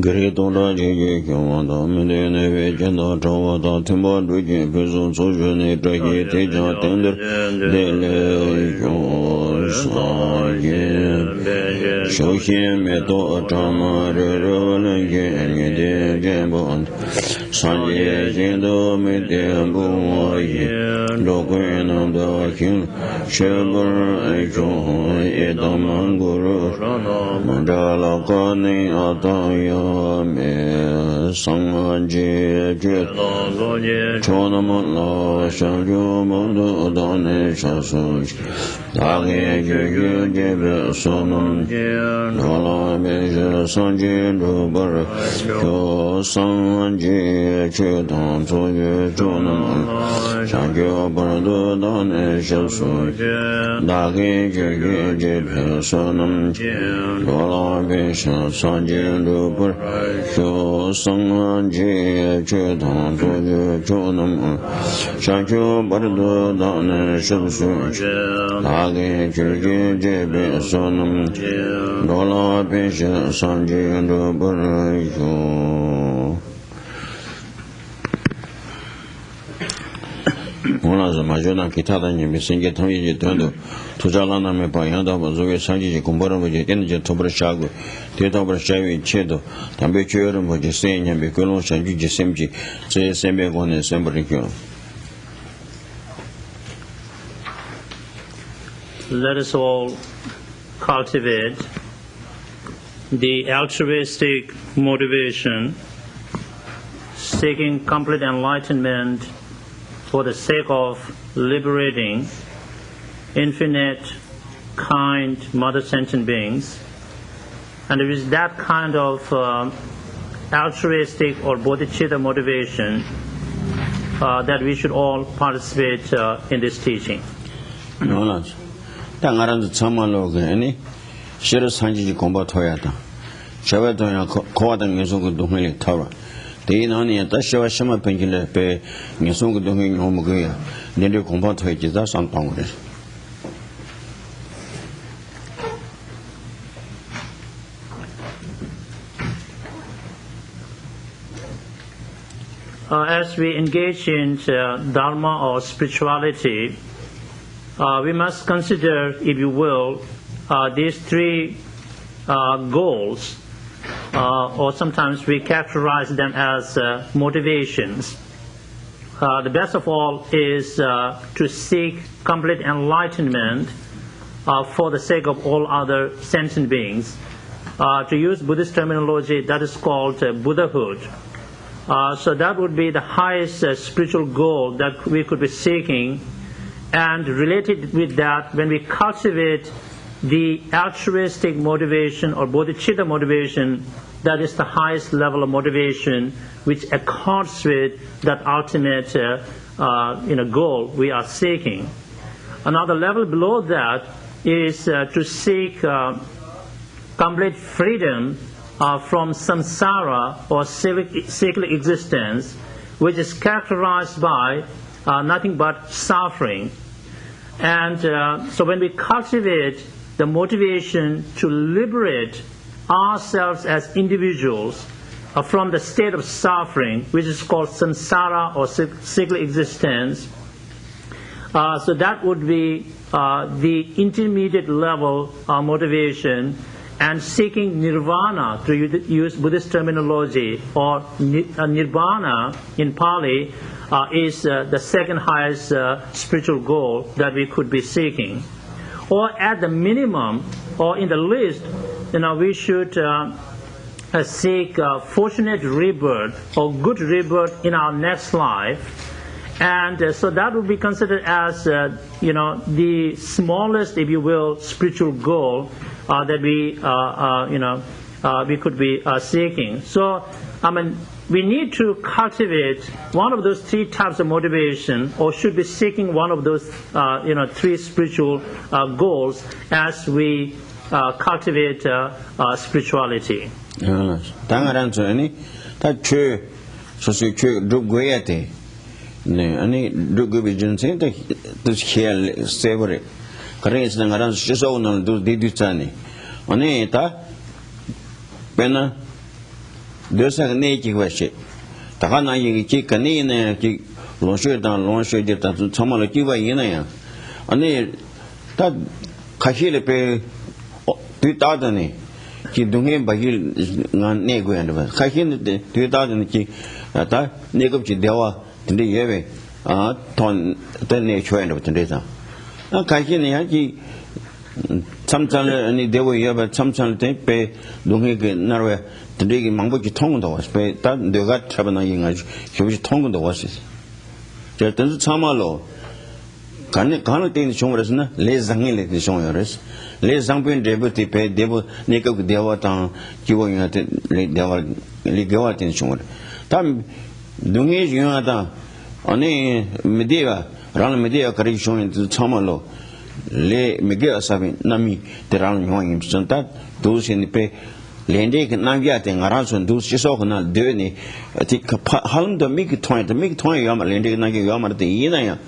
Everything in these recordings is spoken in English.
Gridora Jigi Kyawanda Medene Vejanda Chavata Timba Duji Piso Sojane Traki Teja Tender Dele Kyosaye Shoshin Meto Chama Rerolange Nide Jambon Sanje Jindo Mede Buwaye Dokuenam Da King Shebar Echo Edamanguru Mandala Kani Ataya me Sanghaji Jit Chonamala Shangyo Mondo Dane Shasun Dagi Juju Jebe Sonam Nala Beja Sanji Rubar Kyo Sanghaji Chitan Soye Chonam Shangyo Bardo Dane Shasun Dagi Juju Jebe Sonam Nala Beja Sanji Rubar Kyo Sanghaji Chitan Soye Chonam Shangyo Bardo Dane Shasun Dagi Juju Jebe Sonam Nala Beja Sanji Rubar 원하서 마저나 기타다 님이 생겨 통이지 돈도 투자라나면 방향다 보조에 상지지 공부를 보지 에너지 토브를 샤고 대답을 샤위 체도 담배 주여를 보지 세냐면 그런 상지지 셈지 제 셈에 관해 셈버리죠. Let us all cultivate the altruistic motivation, seeking complete enlightenment for the sake of liberating infinite, kind, mother sentient beings. And it is that kind of altruistic or bodhicitta motivation that we should all participate in this teaching. 당아란도 참말로 그니 싫어 산지지 공부 토야다. 저외도야 고아당 예수그 동행이 타와. 대인하니 다시와 심마 뱅길에 배 예수그 동행이 오면 그야. 내려 공부 토야지다 상방으로. As we engage in dharma or spirituality, we must consider, if you will, these three goals, or sometimes we characterize them as motivations. The best of all is to seek complete enlightenment for the sake of all other sentient beings. To use Buddhist terminology, that is called Buddhahood. So that would be the highest spiritual goal that we could be seeking. And related with that, when we cultivate the altruistic motivation or bodhicitta motivation, that is the highest level of motivation which accords with that ultimate goal we are seeking. Another level below that is to seek complete freedom from samsara or cyclic existence, which is characterized by nothing but suffering. And so when we cultivate the motivation to liberate ourselves as individuals from the state of suffering, which is called samsara or cyclic existence, so that would be the intermediate level motivation, and seeking nirvana, to use Buddhist terminology, or nirvana in Pali, is the second highest spiritual goal that we could be seeking. Or at the minimum, or in the least, we should seek fortunate rebirth or good rebirth in our next life. And so that would be considered as the smallest, if you will, spiritual goal that we could be seeking. So we need to cultivate one of those three types of motivation, or should be seeking one of those three spiritual goals as we cultivate spirituality. 네, 아니 누구비 전생도 또 세버리. 그래서 나랑 시소는 도 디디잖니. 아니 다 배나 there's a native worship. Tahana Yiki Kanina, Lonsher down, Lonsher, Tomala Kiva Yina. And that Kahile pay 2000. Ki dunge bagil ngan ne go and khakin 2000 ki ta ne go chi dewa tinde yeve ton the ne chwen of tinde sa khakin ya ki samsal ni dewa yeva samsal te pe dunge ge narwe tinde ki mangbo ki thong do was pe ta dega chabana yinga ki thong do was je tan chamalo 간에 때는 종으로서는 레상일에 종으로서 레상변 데부티 페 데부 네가 대화당 기본한테 대화 리겨와된 종으로 담 능이 중요하다 아니 미디가 라는 미디가 그리 종인 참말로 레 미게 사비 나미 데라는 용임 진짜 도시니 페 렌데 나비아테 나라선 도시 소거나 되니 티 할음도 미기 토이 야마 렌데 나게 야마데 이나야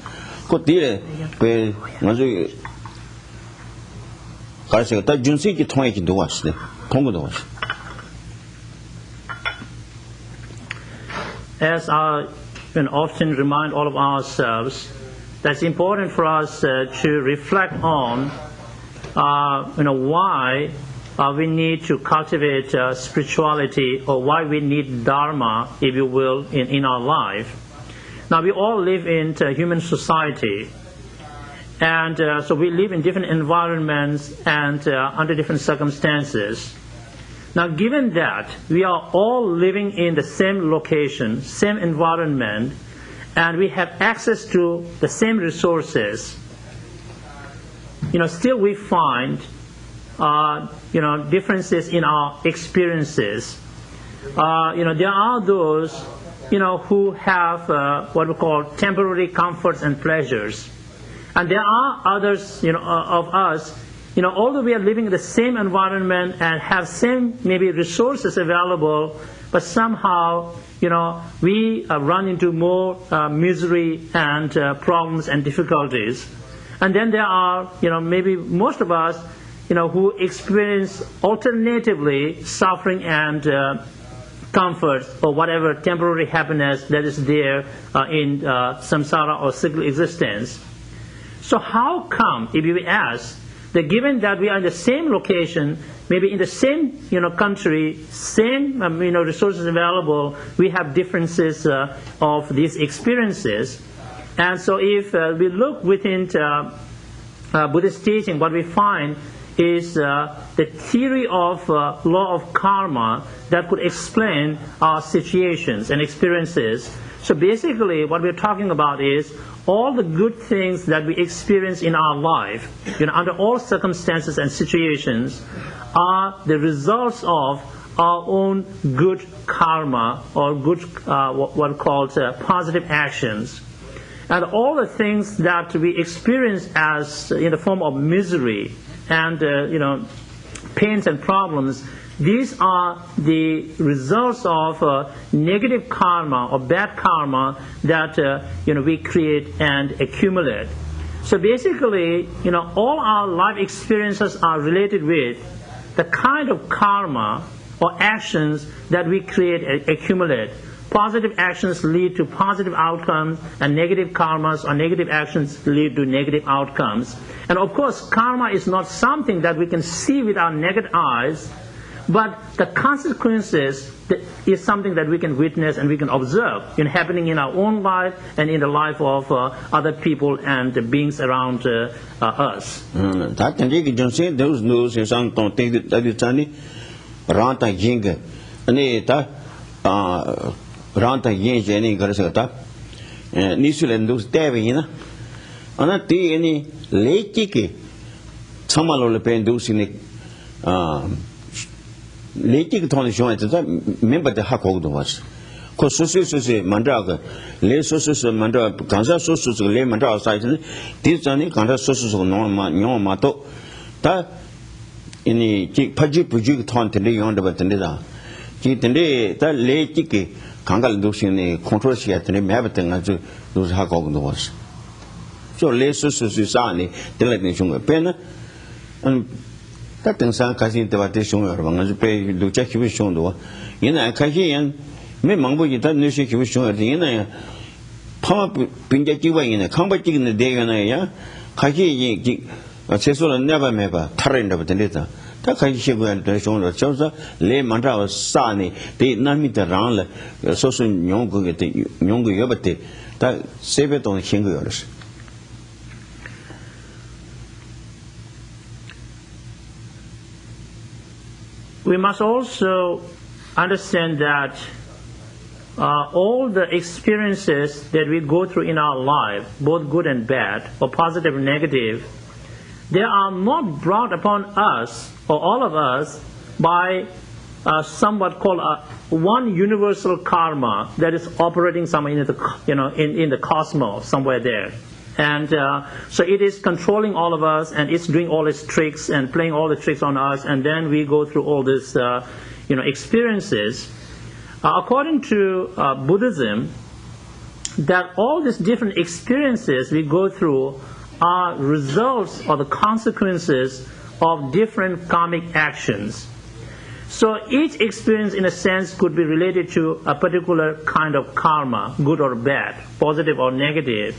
Kotire, pe mazu karse ta junsi ki thoi ki dowas ne thong dowas. As I often remind all of ourselves, that's important for us to reflect on, why we need to cultivate spirituality, or why we need dharma, if you will, in our life. Now, we all live in human society, and so we live in different environments and under different circumstances. Now, given that we are all living in the same location, same environment, and we have access to the same resources, still we find, differences in our experiences. There are those who have what we call temporary comforts and pleasures. And there are others, of us, although we are living in the same environment and have same maybe resources available, but somehow, we run into more misery and problems and difficulties. And then there are, maybe most of us, who experience alternatively suffering and comfort or whatever temporary happiness that is there in samsara or cyclical existence. So how come, if you ask, that given that we are in the same location, maybe in the same country, same resources available, we have differences of these experiences. And so if we look within Buddhist teaching, what we find is the theory of law of karma that could explain our situations and experiences. So basically what we're talking about is all the good things that we experience in our life, under all circumstances and situations, are the results of our own good karma, or good what called positive actions. And all the things that we experience as in the form of misery and pains and problems, these are the results of negative karma or bad karma that we create and accumulate. So basically, all our life experiences are related with the kind of karma or actions that we create and accumulate. Positive actions lead to positive outcomes, and negative karmas or negative actions lead to negative outcomes. And of course, karma is not something that we can see with our naked eyes, but the consequences is something that we can witness and we can observe happening in our own life and in the life of other people and the beings around us. Ranta yin jeni garasata nisulen dos devina ana ti any leki samalo le pen dosini leki ton joint that member the hakog was ko sosu mandraga le sosu mandra kansa sosu le mandra side this jani kansa sosu no ma to ta any paji puji ton tende yonda batenda ki tende ta leki Kangal Dushin controversy at the Mabatin as those Hakog was. So, less Susani, the Latin Pena, and 다 등산 가신 때와 대충 여러분 아주 배 녹자 기분 정도 얘는 가시엔 매 망보기 다 늘시 기분 정도 얘는 파마 빈게 기관이네 강바찍는 대가나야 가시 최소는 내가 매봐 탈인다 된다 다 가시 기관 대충으로 저서 레 만라와 사니 대 남이더랑 소소 용거게 용거 여버때 다 세배동 신거였어. We must also understand that all the experiences that we go through in our life, both good and bad, or positive and negative, they are not brought upon us, or all of us, by somewhat called one universal karma that is operating somewhere in the cosmos, somewhere there. And so it is controlling all of us, and it's doing all its tricks and playing all the tricks on us, and then we go through all these experiences. According to Buddhism, that all these different experiences we go through are results or the consequences of different karmic actions. So each experience, in a sense, could be related to a particular kind of karma, good or bad, positive or negative.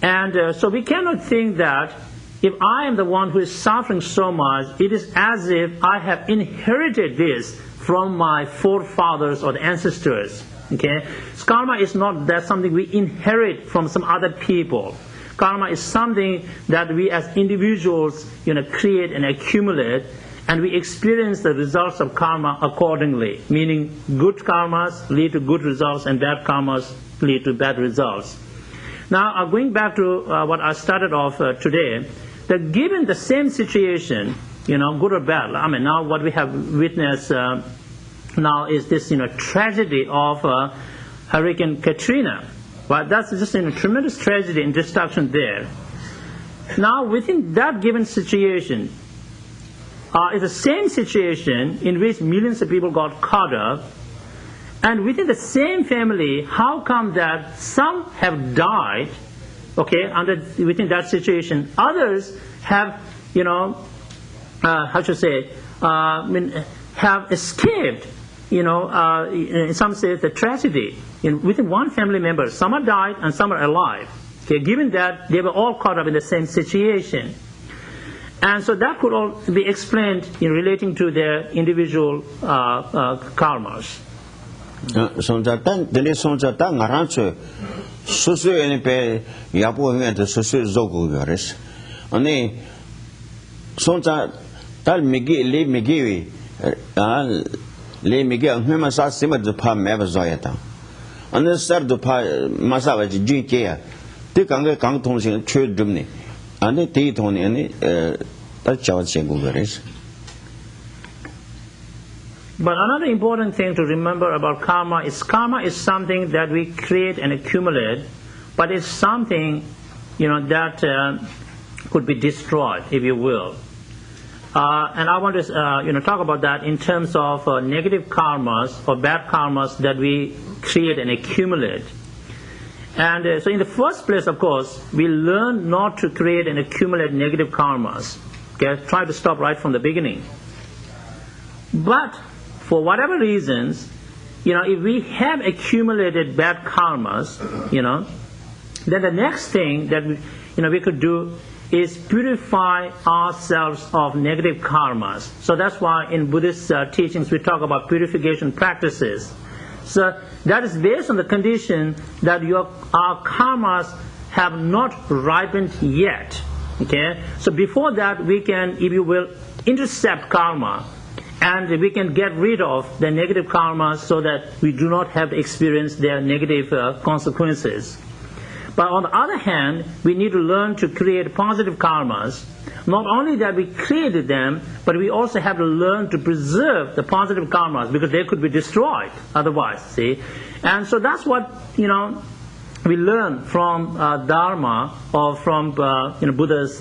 And so we cannot think that if I am the one who is suffering so much, it is as if I have inherited this from my forefathers or the ancestors. Okay? So karma is not that something we inherit from some other people. Karma is something that we as individuals create and accumulate, and we experience the results of karma accordingly, meaning good karmas lead to good results and bad karmas lead to bad results. Now, going back to what I started off today, that given the same situation, good or bad, I mean, now what we have witnessed now is this, tragedy of Hurricane Katrina. But that's just a tremendous tragedy and destruction there. Now, within that given situation, it's the same situation in which millions of people got caught up. And within the same family, how come that some have died, okay, within that situation, others have, have escaped, in some sense, the tragedy. Within one family member, some are died and some are alive. Okay, given that they were all caught up in the same situation. And so that could all be explained in relating to their individual karmas. Sonjatan dene sonjata ngarancho susu ene pe yapo ngente susu zogu yores ani sonja tal migi le migi le migi ngema sa sima de pa meba zoyata ani sar de pa masa wa ji ke ya de gang tong sing chue dumni ani de tong ni ani ta chaw chen gu yores. But another important thing to remember about karma is something that we create and accumulate, but it's something, that could be destroyed, if you will. And I want to, talk about that in terms of negative karmas or bad karmas that we create and accumulate. And so in the first place, of course, we learn not to create and accumulate negative karmas. Okay? Try to stop right from the beginning. But for whatever reasons, if we have accumulated bad karmas, then the next thing that we could do is purify ourselves of negative karmas. So that's why in Buddhist teachings we talk about purification practices. So that is based on the condition that our karmas have not ripened yet. Okay? So before that we can, if you will, intercept karma, and we can get rid of the negative karmas so that we do not have to experience their negative consequences. But on the other hand, we need to learn to create positive karmas. Not only that we created them, but we also have to learn to preserve the positive karmas, because they could be destroyed otherwise, see. And so that's what, we learn from dharma or from Buddha's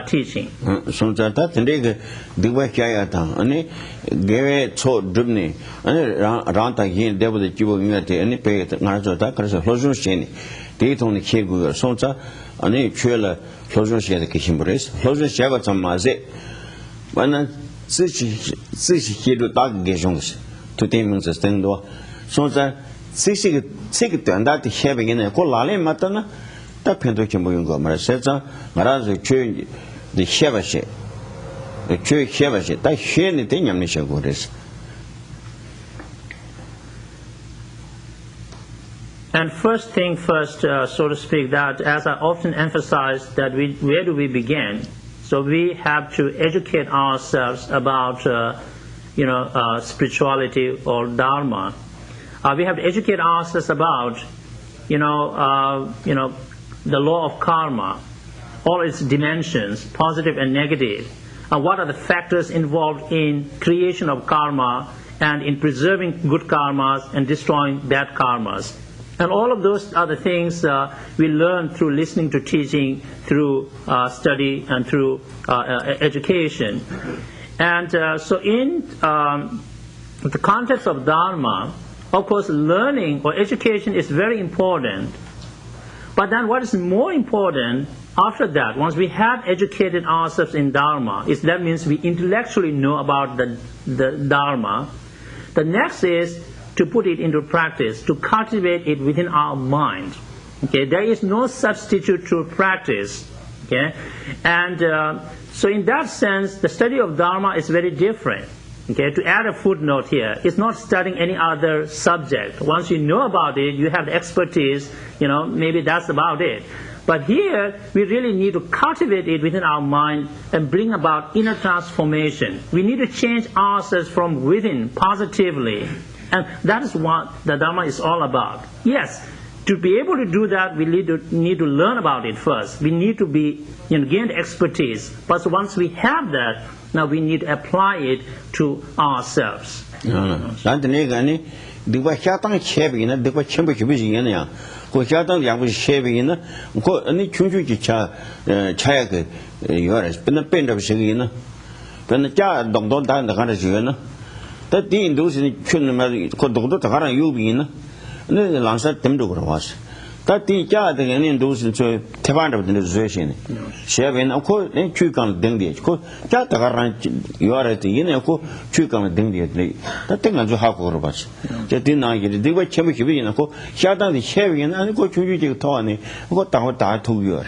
teaching. Sonjata tendege diwa kya ta ani gewe cho dubni ani ranta yin debu de jibo ngate ani pe ngara ta karsa lojun sheni de tong ni khegu sonja ani chwela lojun sheni de kishimbres lojun shaba chamaze 完了自己都打个兄弟，都对名字很多，所以这个短大的下边呢，过哪里嘛的呢？他偏都全部用过嘛，实际上我那是去的下边些，去下边些，但学呢对人们效果的是。And first thing first, so to speak, that as I often emphasize, that where do we begin? So we have to educate ourselves about, spirituality or dharma. We have to educate ourselves about, the law of karma, all its dimensions, positive and negative. What are the factors involved in creation of karma and in preserving good karmas and destroying bad karmas? And all of those are the things we learn through listening to teaching, through study, and through education. And so in the context of dharma, of course, learning or education is very important. But then what is more important after that, once we have educated ourselves in dharma, that means we intellectually know about the dharma. The next is to put it into practice, to cultivate it within our mind. Okay, there is no substitute to practice. Okay, and so in that sense, the study of dharma is very different. Okay, to add a footnote here, it's not studying any other subject. Once you know about it, you have the expertise. Maybe that's about it. But here, we really need to cultivate it within our mind and bring about inner transformation. We need to change ourselves from within positively. And that is what the Dharma is all about. Yes, to be able to do that, we need to learn about it first. We need to gain expertise. But once we have that, now we need to apply it to ourselves. That the Indus couldn't do the Haran Yubin, and then the Lancet Temdo was. That the Jad and Indus into Tavanda of the Nation. Shavin, of course, then Chukan Dindy. Jat the Haran, you are at the Inako, Chukan Dindy. That thing as you have for us. Just deny it. They were Chemical, shut down the Shavian and go to you, Tony, got down that 2 years.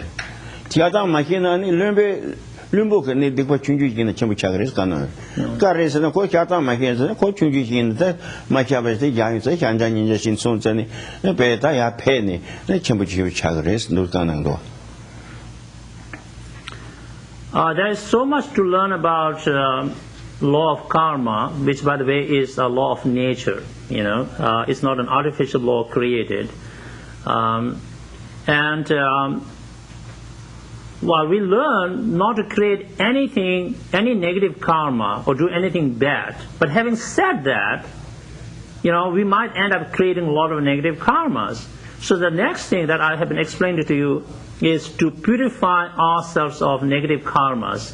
Tiada Machina and Lumbe. Lumbook and the Cochunji in the Chimichagres Gunner. Carries and a coach out on my hands and a Cochunji in the Machabas, the Giants, the Chanjan in the Sons and the Betaya Penny, the Chimichagres, no Ganando. There is so much to learn about law of karma, which, by the way, is a law of nature. It's not an artificial law created. While we learn not to create any negative karma or do anything bad, but having said that, we might end up creating a lot of negative karmas. So the next thing that I have been explaining to you is to purify ourselves of negative karmas.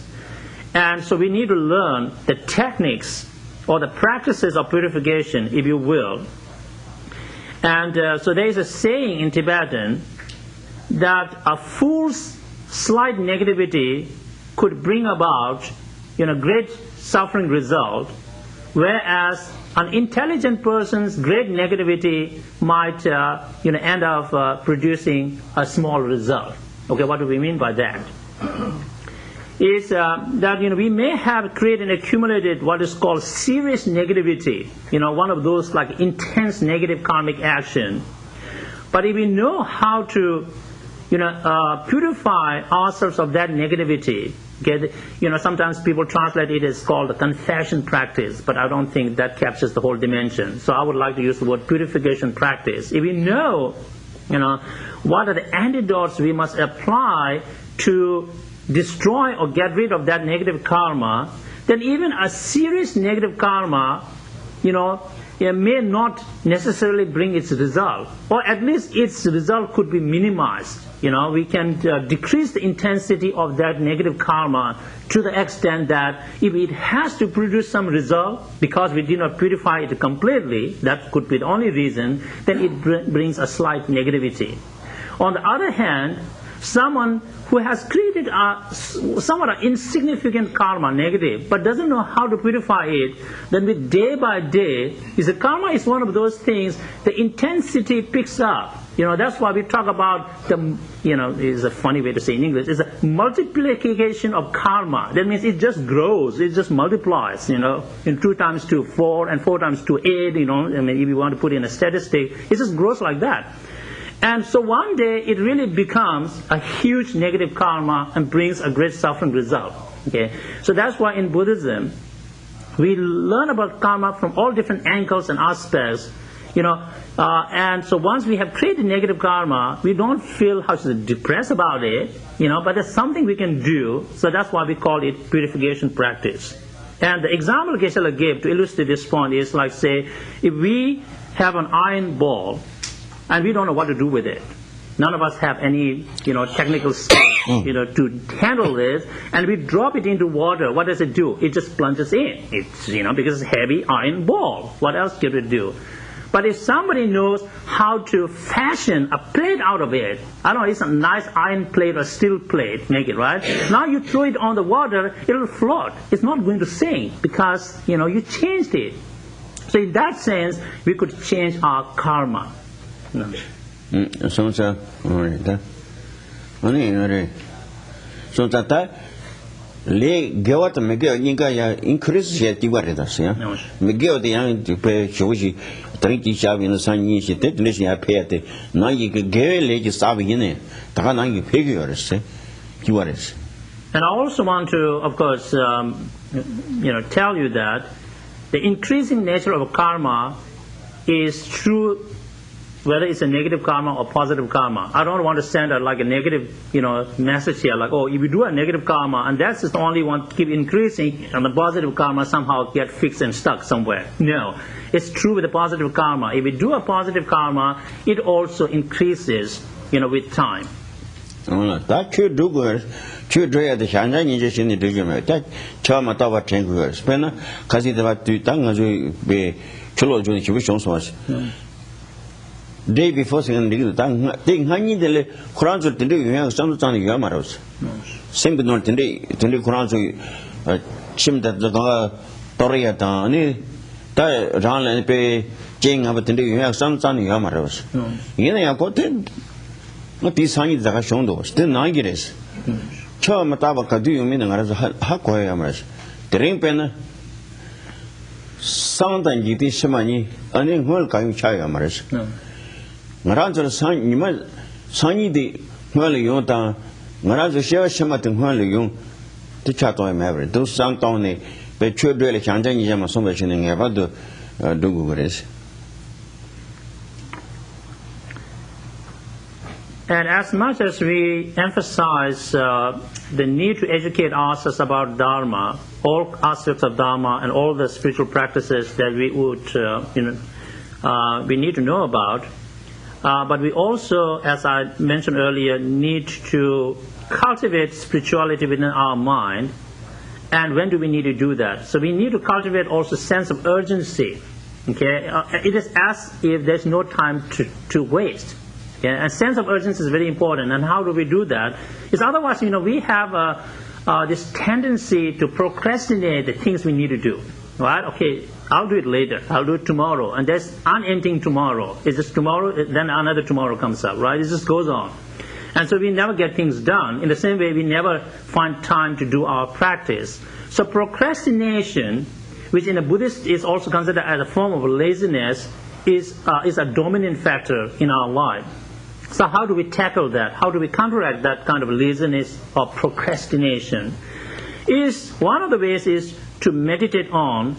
And so we need to learn the techniques or the practices of purification, if you will. And so there is a saying in Tibetan that a fool's slight negativity could bring about great suffering result, whereas an intelligent person's great negativity might end up producing a small result. Okay, what do we mean by that? Is that we may have created and accumulated what is called serious negativity, one of those like intense negative karmic action. But if we know how to purify ourselves of that negativity. Okay? Sometimes people translate it as called a confession practice, but I don't think that captures the whole dimension. So I would like to use the word purification practice. If we know, what are the antidotes we must apply to destroy or get rid of that negative karma, then even a serious negative karma, it may not necessarily bring its result, or at least its result could be minimized. We can decrease the intensity of that negative karma to the extent that if it has to produce some result, because we did not purify it completely, that could be the only reason, then it brings a slight negativity. On the other hand, someone who has created a somewhat insignificant karma, negative, but doesn't know how to purify it, then with day by day, the karma is one of those things, the intensity picks up. That's why we talk about the, is a funny way to say in English, it's a multiplication of karma. That means it just grows, it just multiplies, in 2 times 2, 4, and 4 times 2, 8, if you want to put in a statistic, it just grows like that. And so one day it really becomes a huge negative karma and brings a great suffering result. Okay, so that's why in Buddhism we learn about karma from all different angles and aspects. And so once we have created negative karma, we don't feel depressed about it. But there's something we can do. So that's why we call it purification practice. And the example Geshe gave to illustrate this point is like, say, if we have an iron ball and we don't know what to do with it. None of us have any, technical skills, to handle this. And we drop it into water. What does it do? It just plunges in. It's, because it's a heavy iron ball. What else can it do? But if somebody knows how to fashion a plate out of it, I don't know, it's a nice iron plate or steel plate, make it, right? Now you throw it on the water, it'll float. It's not going to sink because, you changed it. So in that sense, we could change our karma. Samsara, le gewat mege inga ya increase je divaredas ya mege de yang pe shoji trinki shabi no sanyi shi te ne ya pete na yi ge le ji sabi ne ta na yi pe ge yorse divares. And I also want to, of course, tell you that the increasing nature of karma is true whether it's a negative karma or positive karma. I don't want to send a negative, message here, like, if you do a negative karma, and that's just the only one keep increasing, and the positive karma somehow get fixed and stuck somewhere. No. It's true with the positive karma. If we do a positive karma, it also increases, with time. That should do good. Should do the Shana in the document. That Chama Tava Tanguers. Spena, Kasita to Tangazu be Cholo Junior. Day before saying the thing hanging the Kuranzo to do, you have some time Yamaros. Same but not today, to the Kuranzo, Chim that the Toria Tani, Ran and pay Jing about to do, you have some time Yamaros. You know, I got it. Not these hanging that has shown those, still 9 years. Chow Matavaka, do you mean as a Hakoi Yamaras? The ring pen. Sometimes you teach money, and then whole kind of chai Yamaras. Maranzo San, you might Sunny the Hualiota, Maranzo Share Shamat and Hualium, the Chato and Maverick, those San Tony, but Chua Dwell Chantan Yama so much in Evado Duguris. And as much as we emphasize the need to educate ourselves about Dharma, all aspects of Dharma and all the spiritual practices that we would, we need to know about, but we also, as I mentioned earlier, need to cultivate spirituality within our mind. And when do we need to do that? So we need to cultivate also a sense of urgency. Okay, it is as if there's no time to waste. Okay? A sense of urgency is very important. And how do we do that? Is otherwise, we have this tendency to procrastinate the things we need to do. Right? Okay, I'll do it later. I'll do it tomorrow. And there's unending tomorrow. It's just tomorrow, then another tomorrow comes up, right? It just goes on. And so we never get things done. In the same way, we never find time to do our practice. So procrastination, which in a Buddhist is also considered as a form of laziness, is a dominant factor in our life. So how do we tackle that? How do we counteract that kind of laziness or procrastination? One of the ways is to meditate on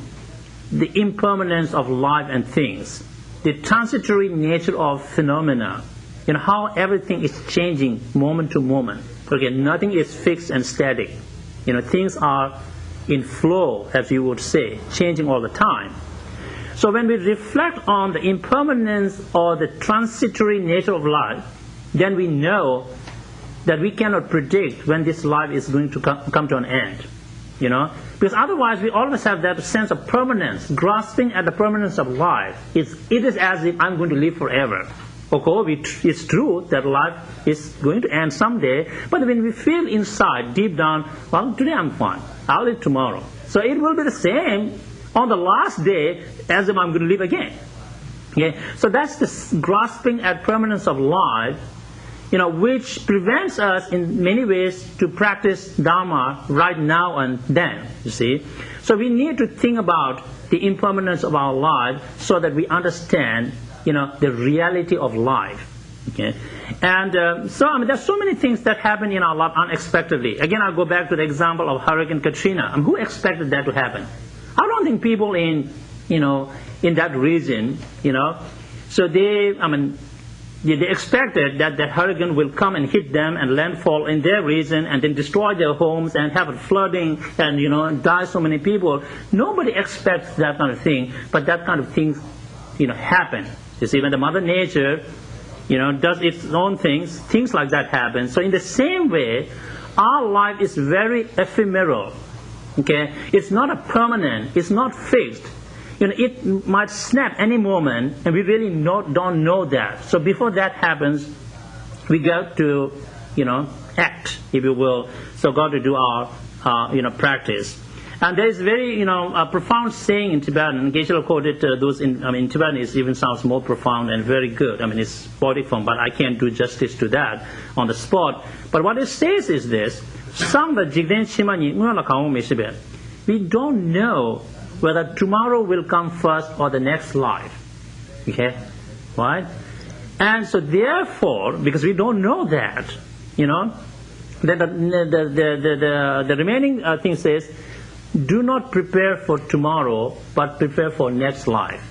the impermanence of life and things, the transitory nature of phenomena, how everything is changing moment to moment. Okay, nothing is fixed and static. Things are in flow, as you would say, changing all the time. So when we reflect on the impermanence or the transitory nature of life, then we know that we cannot predict when this life is going to come to an end. Because otherwise we always have that sense of permanence, grasping at the permanence of life. It is as if I'm going to live forever. Okay, it's true that life is going to end someday, but when we feel inside, deep down, well, today I'm fine, I'll live tomorrow. So it will be the same on the last day as if I'm going to live again. Okay? So that's the grasping at permanence of life, which prevents us in many ways to practice dharma right now and then, you see. So we need to think about the impermanence of our life so that we understand the reality of life. Okay, and there's so many things that happen in our life unexpectedly. Again, I'll go back to the example of Hurricane Katrina. Who expected that to happen? I don't think people in that region, so they expected that hurricane will come and hit them and landfall in their region and then destroy their homes and have a flooding and die so many people. Nobody expects that kind of thing, but that kind of things happen. You see, when the Mother Nature does its own things like that happen. So in the same way, our life is very ephemeral. Okay, it's not a permanent, it's not fixed. It might snap any moment, and we really don't know that. So before that happens, we got to, act, if you will. So got to do our, practice. And there is very, a profound saying in Tibetan. Geshe quoted those in Tibetan. It even sounds more profound and very good. It's poetic form, but I can't do justice to that on the spot. But what it says is this: we don't know whether tomorrow will come first or the next life. Okay, right? And so therefore, because we don't know that, then the remaining thing says, do not prepare for tomorrow, but prepare for next life.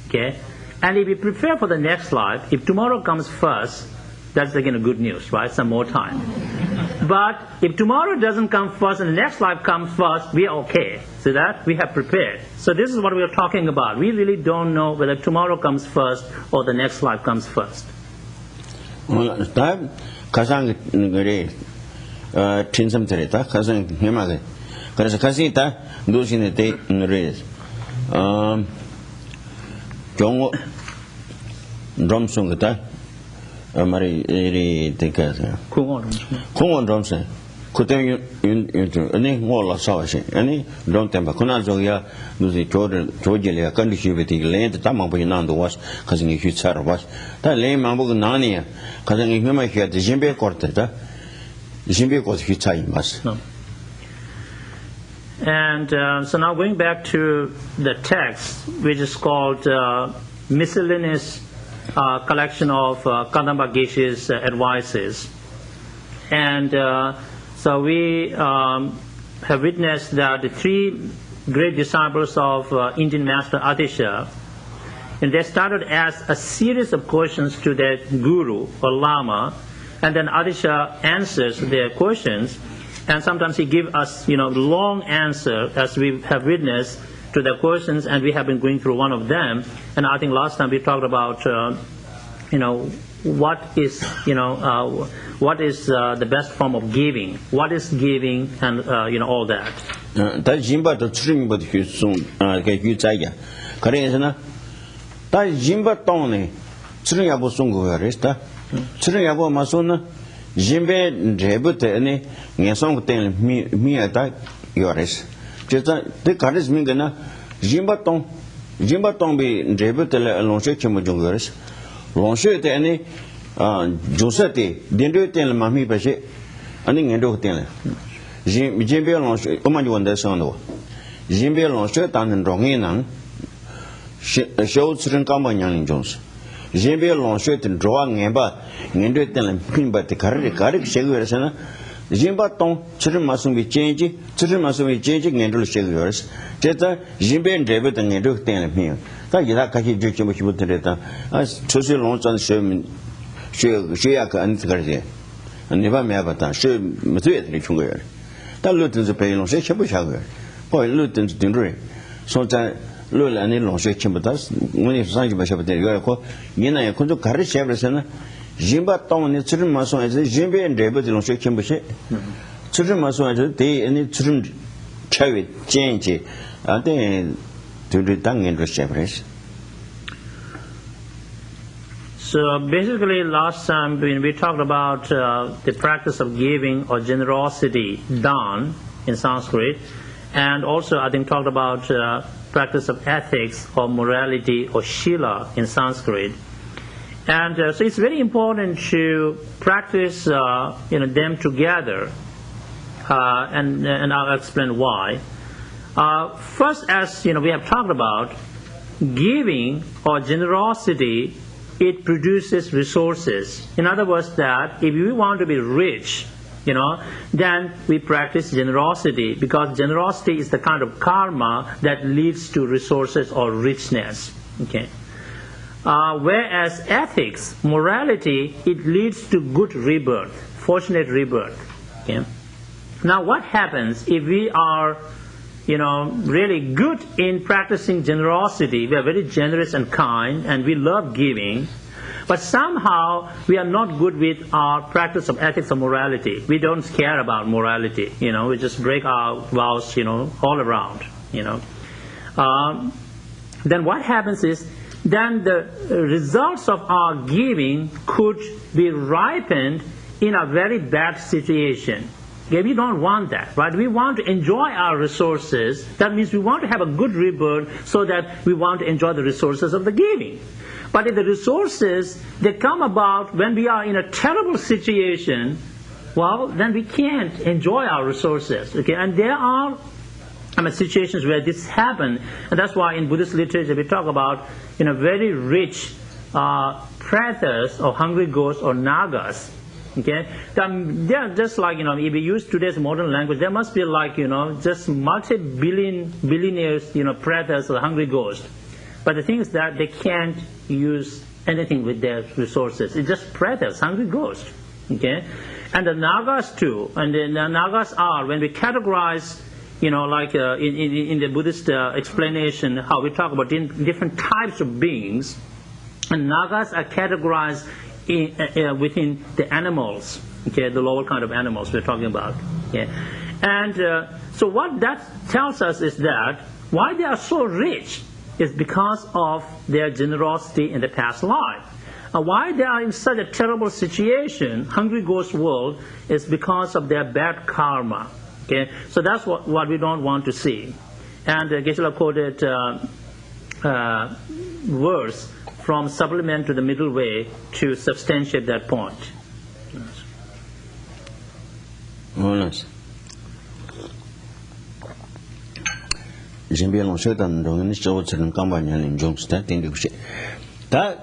Okay? And if you prepare for the next life, if tomorrow comes first, that's again a good news, right? Some more time. But if tomorrow doesn't come first and the next life comes first, we are okay. See that? We have prepared. So this is what we are talking about. We really don't know whether tomorrow comes first or the next life comes first. 그래서 가시다 노신의 대를 경호 롬송다 말이 이 되게서 공원 롬송 그때 아니 뭐라 사와시 아니 롬템바 그나저야 누지 조절이야 컨디션이 렌트 담아보이 난도 와서 가정이 휴차로 와서 다 레만보고 나니야 가정이 힘을 해야 돼 진배 거다 진배 거 휴차이 맞어. And so now going back to the text, which is called Miscellaneous collection of Kadampa Geshe's advices. And so we have witnessed that the three great disciples of Indian Master Atisha, and they started as a series of questions to their guru or lama, and then Atisha answers their questions. And sometimes he gives us, long answer, as we have witnessed, to the questions, and we have been going through one of them. And I think last time we talked about, what is the best form of giving? What is giving, and all that. 다 진바도 추림부터 휴송 휴자야. 그래서나 다 진바 동네 추림야부 송고야 그랬다. 추림야부 마소나 진배 제부터네 녀성 때는 미야다 요레스. 제가 그 가르스 민가나 진바동비 제부터를 롱셰 좀 정거스. 롱셰 때네 조사때 덴도 때는 마미 바시 아니 녀도 때는 진배 롱셰 엄마니 원대선도 진배 롱셰 다는 롱이난 쇼츠른 까마냐는 존스. 진배 롱셰 때 조왕해봐 녀도 때는 핀바트 가르 셰거서나 진바동 치르 마송비 젠지 치르 마송비 젠지 녀도 셰거스. 제가 진배 제부터 녀도 때는 핀. 다 이다 같이 주치고 싶었더랬다. 아 초실 롱전 쉬야 그 안스가지. 네바 매바다 쉬 무쇠들이 준 거예요. 달로든지 배롱 셰 셔부샤고. 뭐 루든지 dinrui. 소자 룰안이 롱셰 쳔부다. 뭐니 상지 마셔버들 이거고 얘는 கொஞ்சம் 가르 셰버서는 진바 동네 치르 마송에서 진배 레버들 롱셰 쳔부시. 치르 마송에서 대니 치르 차위 젠지 안데 둘이 당연히 셰버스. So basically, last time when we talked about the practice of giving or generosity, dan in Sanskrit, and also I think talked about practice of ethics or morality or shila in Sanskrit. And so it's very important to practice them together, and I'll explain why. First, as we have talked about, giving or generosity, it produces resources. In other words, that if we want to be rich, then we practice generosity, because generosity is the kind of karma that leads to resources or richness. Okay. Whereas ethics, morality, it leads to good rebirth, fortunate rebirth. Okay. Now, what happens if we are, really good in practicing generosity? We are very generous and kind, and we love giving, but somehow we are not good with our practice of ethics or morality. We don't care about morality. We just break our vows, all around. Then what happens is, then the results of our giving could be ripened in a very bad situation. Okay, we don't want that, right? We want to enjoy our resources. That means we want to have a good rebirth, so that we want to enjoy the resources of the giving. But if the resources, they come about when we are in a terrible situation, well, then we can't enjoy our resources. Okay, and there are situations where this happens, and that's why in Buddhist literature we talk about very rich pretas or hungry ghosts or nagas. Okay, they are just like if we use today's modern language, there must be like just billionaires pretas or hungry ghosts. But the thing is that they can't use anything with their resources. It's just pretas, hungry ghosts. Okay, and the nagas too. And the nagas are, when we categorize, like in the Buddhist explanation, how we talk about different types of beings, and nagas are categorized within the animals, okay, the lower kind of animals we're talking about. Okay. And so what that tells us is that why they are so rich is because of their generosity in the past life. Why they are in such a terrible situation, hungry ghost world, is because of their bad karma. Okay, so that's what we don't want to see. And Geshe quoted verse from Supplement to the Middle Way to substantiate that point. Holiness. Jimbe long shedan dong ni zhou zhen gang ba nian lim zhong sta ding de xie. Da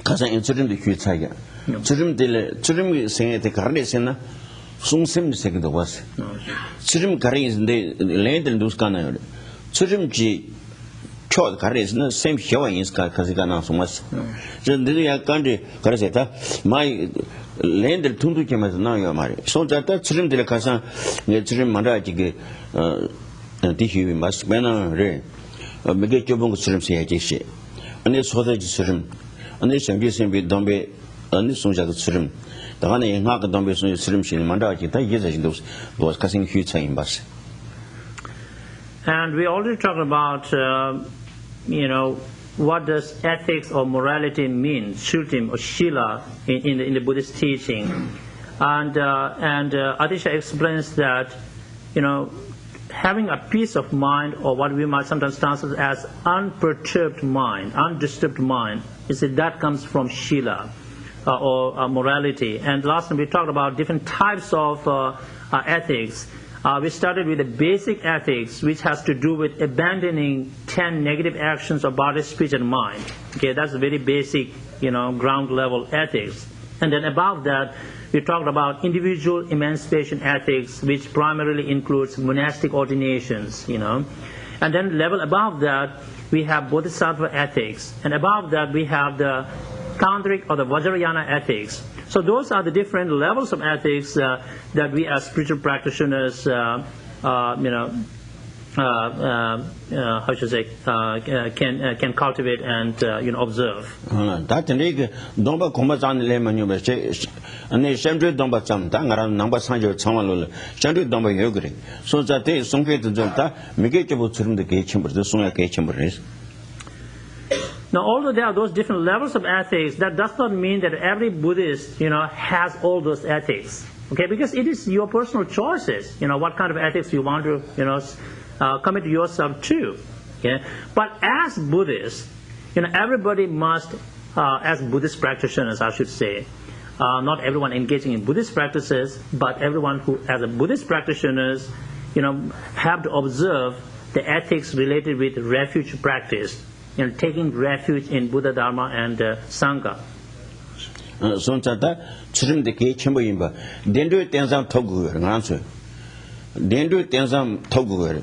ka san yin zhen de hu cai ya. Zhen de le zhen ge sen de gar le sen na song sim de se ge de was. Zhen gar yin de le de dos kan na. Zhen ji 초 가르스는 샘 효과인스가 가지가 나서mas. 저들이 약간 이제 가르세다 마이 랜드 퉁두게면서 나요 말이. 손자다 지름들 가서 내 지름 말아지게 디히비 마스베나를 메게 좁은 것처럼 해야지. 아니 소다지 지름. 아니 생기생비 dombe 아니 손자도 지름. 다가네 행하가 dombe 손 지름신 말아지 다 이제진도 뭐 가생 휴차인 바스. And we already talked about what does ethics or morality mean, Tsultim or Shila in the Buddhist teaching, and Atisha explains that having a peace of mind, or what we might sometimes translate as unperturbed mind, undisturbed mind, is that comes from Shila or morality. And last time we talked about different types of ethics. We started with the basic ethics, which has to do with abandoning 10 negative actions of body, speech, and mind. Okay, that's a very basic, ground level ethics. And then above that, we talked about individual emancipation ethics, which primarily includes monastic ordinations, And then level above that, we have bodhisattva ethics. And above that, we have the tantric or the vajrayana ethics. So those are the different levels of ethics that we as spiritual practitioners, how should I say, can cultivate and observe. That nigga don't ba komba zan le manu ba che ane shamdre don't ba cham ta ngara namba sanjo chama lo shamdre don't ba yogre so that they songke to ta mege che bu churum de ge chim bur de songya ge chim bur Now, although there are those different levels of ethics, that does not mean that every Buddhist, has all those ethics. Okay, because it is your personal choices, what kind of ethics you want to, commit yourself to. Okay, but as Buddhists, everybody must, as Buddhist practitioners, I should say, not everyone engaging in Buddhist practices, but everyone who, as a Buddhist practitioners, have to observe the ethics related with refuge practice. Taking refuge in Buddha, Dharma, and Sangha. Sonchata, Chrimde K. Chimboimba, Dendro Tenzam Togu, answer. Dendro Tenzam Togu,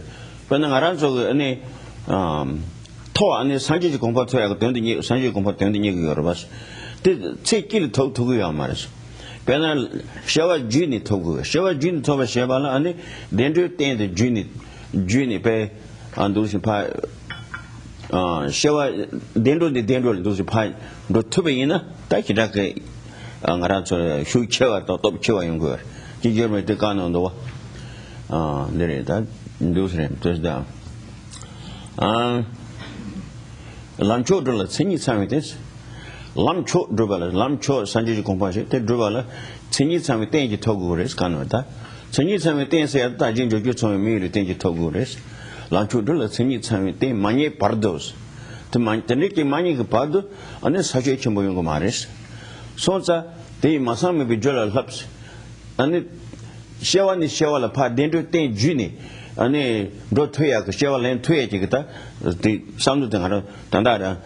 Penangaranzo, any Toa and the Sanji Comfort, Sanji Comfort, and the Yorubas. Take kill Togu Maris. Penal Shawa Gini Togu, Shawa Gin Tova Shavala, and Dendro Ten the Gini Pay and those pie. Shawa dendro those pie do tubina, Takidaka Angaranzo, Shu Chewa, top Chewa Younger. Gigerme the gun on the wall. There is that, those him, just down. Lamcho Drilla, sing it some with this. Lamcho Drubala, Lamcho Sanji Compassion, take Drubala, sing it some with Tangy Togures, Canada. Sing it some with Tan said that Ginger gets on me to Tangy Togures. Lanchudula sing some with Mani Pardos. To Mantaniki Mani Pardo, and then such a Chimboyungo Maris. Sonsa, the Masami Vijola Laps, and it Shawan is Shavala part, dentro ten Gini, and a Dotuya, Shawalan Tuya, the sound of the Tandada,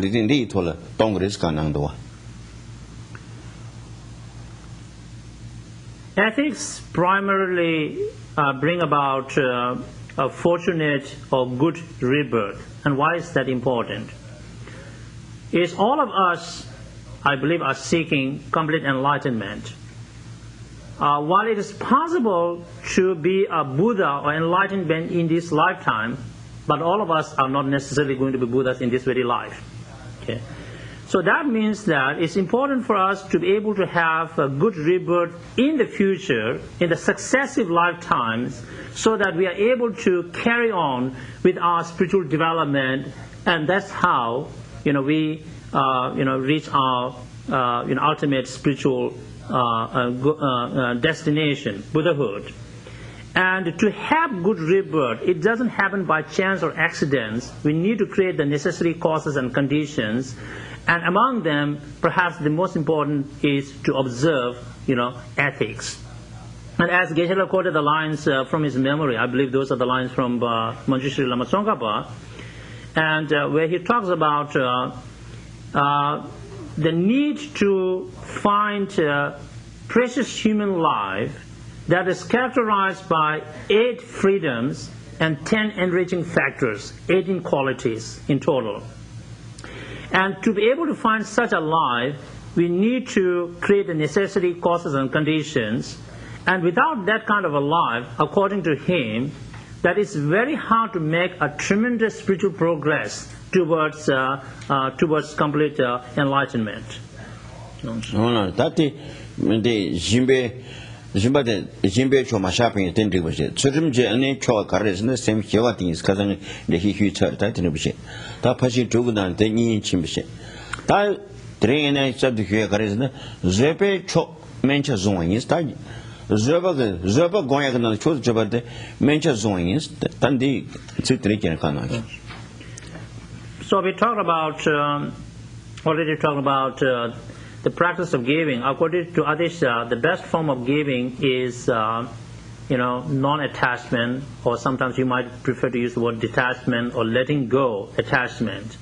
didn't need to Tongris Kanandoa. Ethics primarily bring about a fortunate or good rebirth. And why is that important? Is all of us, I believe, are seeking complete enlightenment. While it is possible to be a Buddha or enlightened being in this lifetime, but all of us are not necessarily going to be Buddhas in this very life. Okay? So that means that it's important for us to be able to have a good rebirth in the future, in the successive lifetimes, so that we are able to carry on with our spiritual development, and that's how we reach our ultimate spiritual destination, Buddhahood. And to have good rebirth, it doesn't happen by chance or accidents. We need to create the necessary causes and conditions, and among them, perhaps the most important is to observe, ethics. And as Geshe quoted the lines from his memory, I believe those are the lines from Manjushri Lama Tsongkhapa, and where he talks about the need to find precious human life that is characterized by 8 freedoms and 10 enriching factors, 18 qualities in total. And to be able to find such a life, we need to create the necessary causes and conditions. And without that kind of a life, according to him, that it's very hard to make a tremendous spiritual progress towards complete enlightenment. Jimbe Choma shopping at Tendribush. Tsurimje and Choa Carres, the same Hiwatin is cousin the Hihu Titanbush. Tapashi Jogudan, the Yin Chimbish. Tai train and sub the Hua Caresna, Zepe Chop Mencha Zoin is tidy. Zerba going on the truth about the Mencha Zoin is Tandi Citric Kana. So we talked about, already talked about the practice of giving. According to Adisha, the best form of giving is, non-attachment, or sometimes you might prefer to use the word detachment or letting go attachment.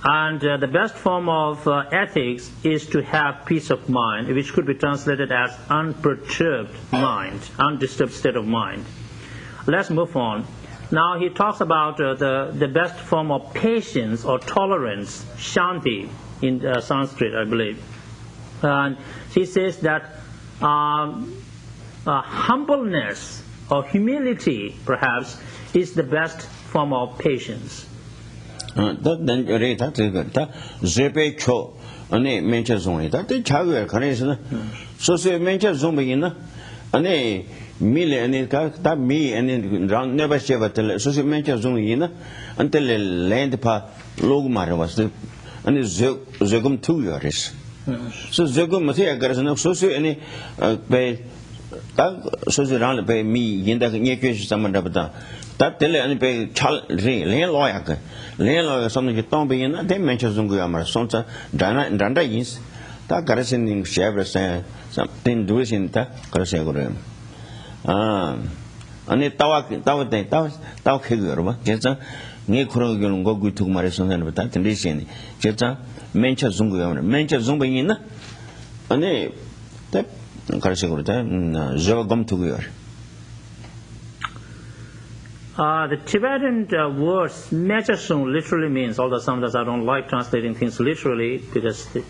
And the best form of ethics is to have peace of mind, which could be translated as unperturbed mind, undisturbed state of mind. Let's move on. Now he talks about the best form of patience or tolerance, shanti, in Sanskrit, I believe. And he says that humbleness or humility, perhaps, is the best form of patience. Then that's good. Zepe Cho, and a mention zone. That the Chaga Caresa. So say mention zone, and a million that me and never share a so say mention zone until the land pa Logmar was the and Zogum 2 years. So Zogum Matia Garzan so any by so around by me in the near Samanda. That tell any by Charles Lawyer, Lawyer, something you don't be in, they mention Zunguyama, Sonta, Dana and Danda is that Garrison in Shavers, something doing in that Garrison. And it Tao Kigger, Jetta, Nikro go good to Marison and that and listen. Jetta, mention Zunguyama, mention Zumbayina, and they that Garrison, Zogum to Gur. The Tibetan words Mechasung literally means, although sometimes I don't like translating things literally because it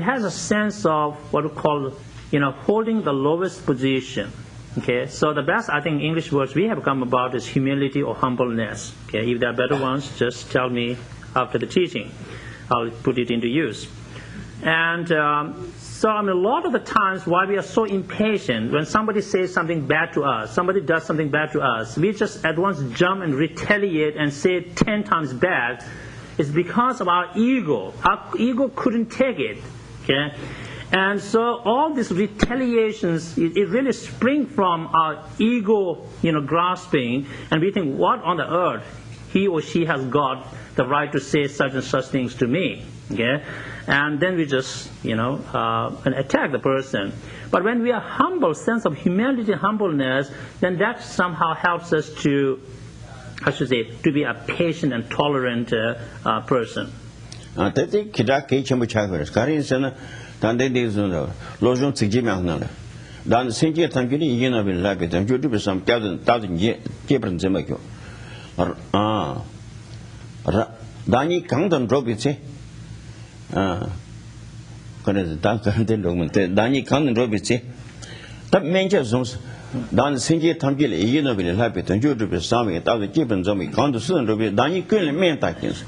has a sense of what we call, holding the lowest position. Okay, so the best I think English words we have come about is humility or humbleness. Okay, if there are better ones, just tell me after the teaching. I'll put it into use. And so, a lot of the times why we are so impatient, when somebody says something bad to us, somebody does something bad to us, we just at once jump and retaliate and say it 10 times bad, is because of our ego. Our ego couldn't take it. Okay? And so all these retaliations, it really spring from our ego, grasping, and we think, what on the earth he or she has got the right to say such and such things to me. Okay? And then we just, and attack the person. But when we are humble, sense of humility, humbleness, then that somehow helps us to, to be a patient and tolerant person. That mentions Dan Sinji Tamgil, Yinovil, Habit, and Judu, Sami, and other Gibbons, gone to Sun, Dani Quillen Mentakins.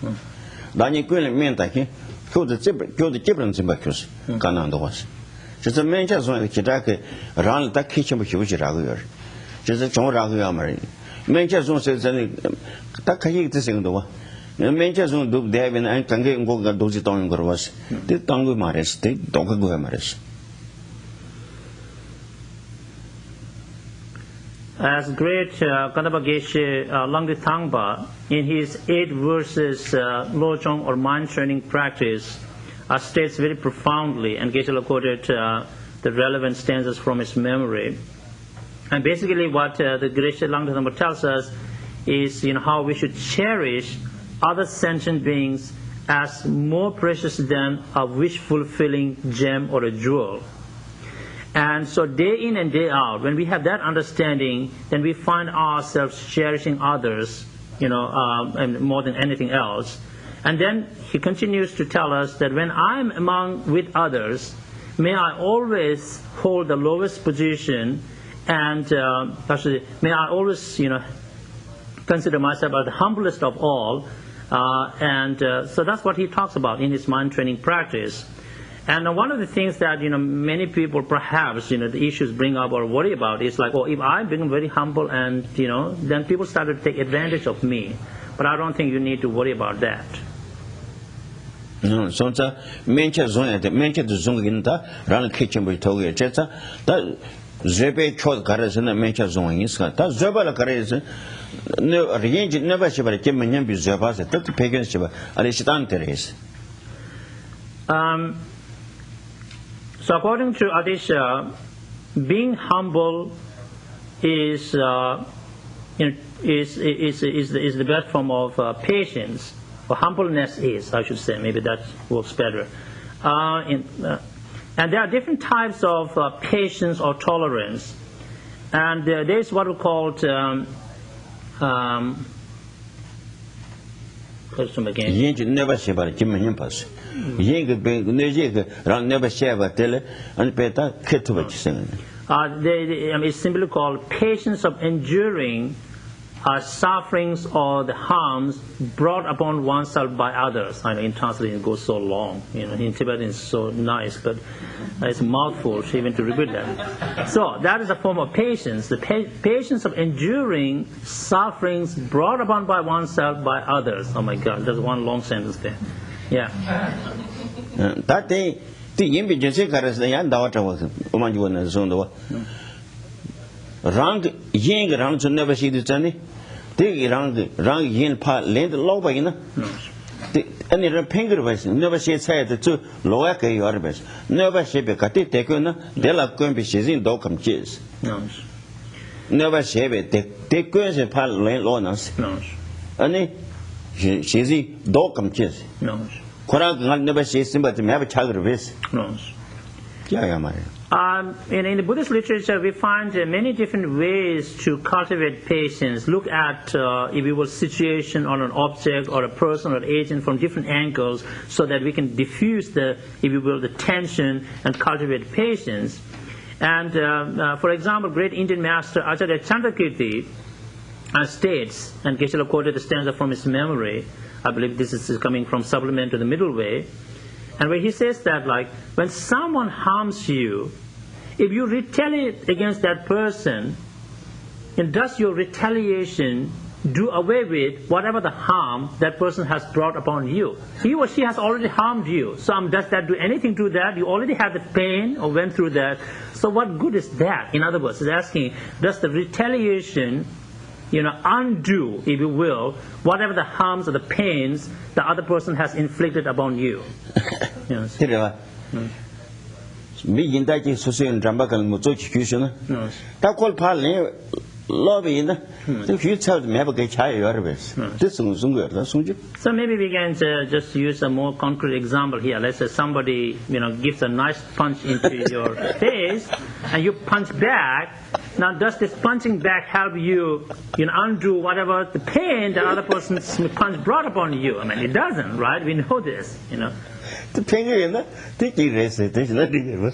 Dani Quillen Mentaki, killed the Gibbons in Bacchus, Cananda was. Just a mentions on the Chitake, around that kitchen which was Raguer. Just a John Raguer. Mentions on says that Kayi this in the one. Mentions on do Devin and Kangi go dozy tongue was. They tongue maris, they don't go maris. As great Kadampa Geshe Langdithangpa, in his 8 verses Lojong or mind training practice, states very profoundly, and Geshe quoted the relevant stanzas from his memory. And basically what the Geshe Langdithangpa tells us is how we should cherish other sentient beings as more precious than a wish-fulfilling gem or a jewel. And so day in and day out, when we have that understanding, then we find ourselves cherishing others, and more than anything else. And then he continues to tell us that when I'm with others, may I always hold the lowest position, and may I always, consider myself as the humblest of all. So that's what he talks about in his mind training practice. And one of the things that, many people perhaps, the issues bring up or worry about is like, if I become very humble and, then people start to take advantage of me. But I don't think you need to worry about that. No, so mention the zone in the run kitchen with Toga, etc. That Zebe Chod Garas and the mention zone is that Zebala Garas, no, arrange never shiver, Kim and Yambi Zebas, 30 pagans shiver, Alishitan Teres. So according to Adisha, being humble is the best form of patience, or humbleness is, I should say. Maybe that works better. And there are different types of patience or tolerance, and there is what we call never say about Jim Pass. Never share about tele and better Ketovich. It's simply called patience of enduring are sufferings or the harms brought upon oneself by others. I know in translation it goes so long. In Tibetan it's so nice, but it's a mouthful even to repeat that. So that is a form of patience. The patience of enduring sufferings brought upon by oneself by others. Oh my God, there's one long sentence there. Yeah. That day, the image is the end daughter was one you and so on. Rang yin rang to never see the journey. They rang yin part land low by in. Any repanger was never she said to lower your best. Never she be cut it taken, they love going to be she's in docum cheese. Never shave it, take girls and part land lowness. Any she's in docum cheese. Koran never see somebody to have a child of his. In the Buddhist literature, we find many different ways to cultivate patience. Look at, if you will, situation on an object or a person or agent from different angles, so that we can diffuse the, if you will, the tension and cultivate patience. And for example, great Indian master Acharya Chandrakirti states, and Geshe quoted the stanza from his memory. I believe this is coming from Supplement to the Middle Way. And where he says that, like, when someone harms you, if you retaliate against that person, and does your retaliation do away with whatever the harm that person has brought upon you? He or she has already harmed you. So does that do anything to that? You already had the pain or went through that. So what good is that? In other words, he's asking, does the retaliation undo, if you will, whatever the harms or the pains the other person has inflicted upon you? Yes. Me in that case, Susan Rambakan Mutuki, that called partly lobby in the future, never get higher. This is so maybe we can just use a more concrete example here. Let's say somebody gives a nice punch into your face, and you punch back. Now, does this punching back help you, undo whatever the pain the other person's punch brought upon you? I mean, it doesn't, right? We know this, The pain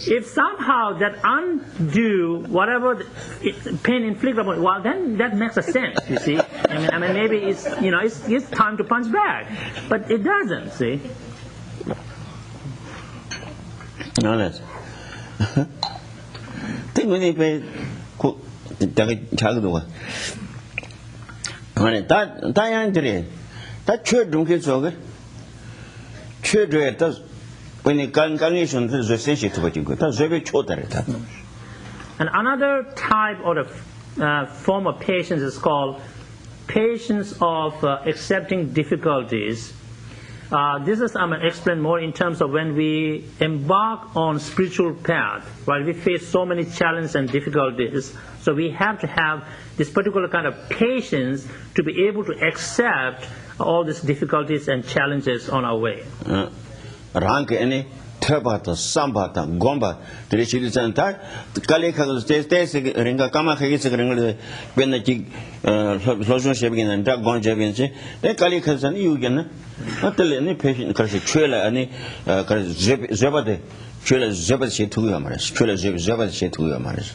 if somehow that undo whatever the pain inflicted upon you, well, then that makes a sense, you see. I mean, maybe it's, it's time to punch back, but it doesn't, see. No, that's. Think when they pay. That church don't get so good. Church does when the congregation is essential to what you got. That's very short. And another type or form of patience is called patience of accepting difficulties. This is, I'm going to explain more in terms of when we embark on spiritual path, right? We face so many challenges and difficulties, so we have to have this particular kind of patience to be able to accept all these difficulties and challenges on our way. Rank any Tabata, Sambata, Gomba, the Richardson, the Kalika stays Ringa Kama Hagis, when the Lotion Shaving and Drag Gon Javinci, then Kalikas and Yugan, not tell any patient because the trailer, any Zebade, trailer Zebade to Yamaris, trailer Zebade to Yamaris.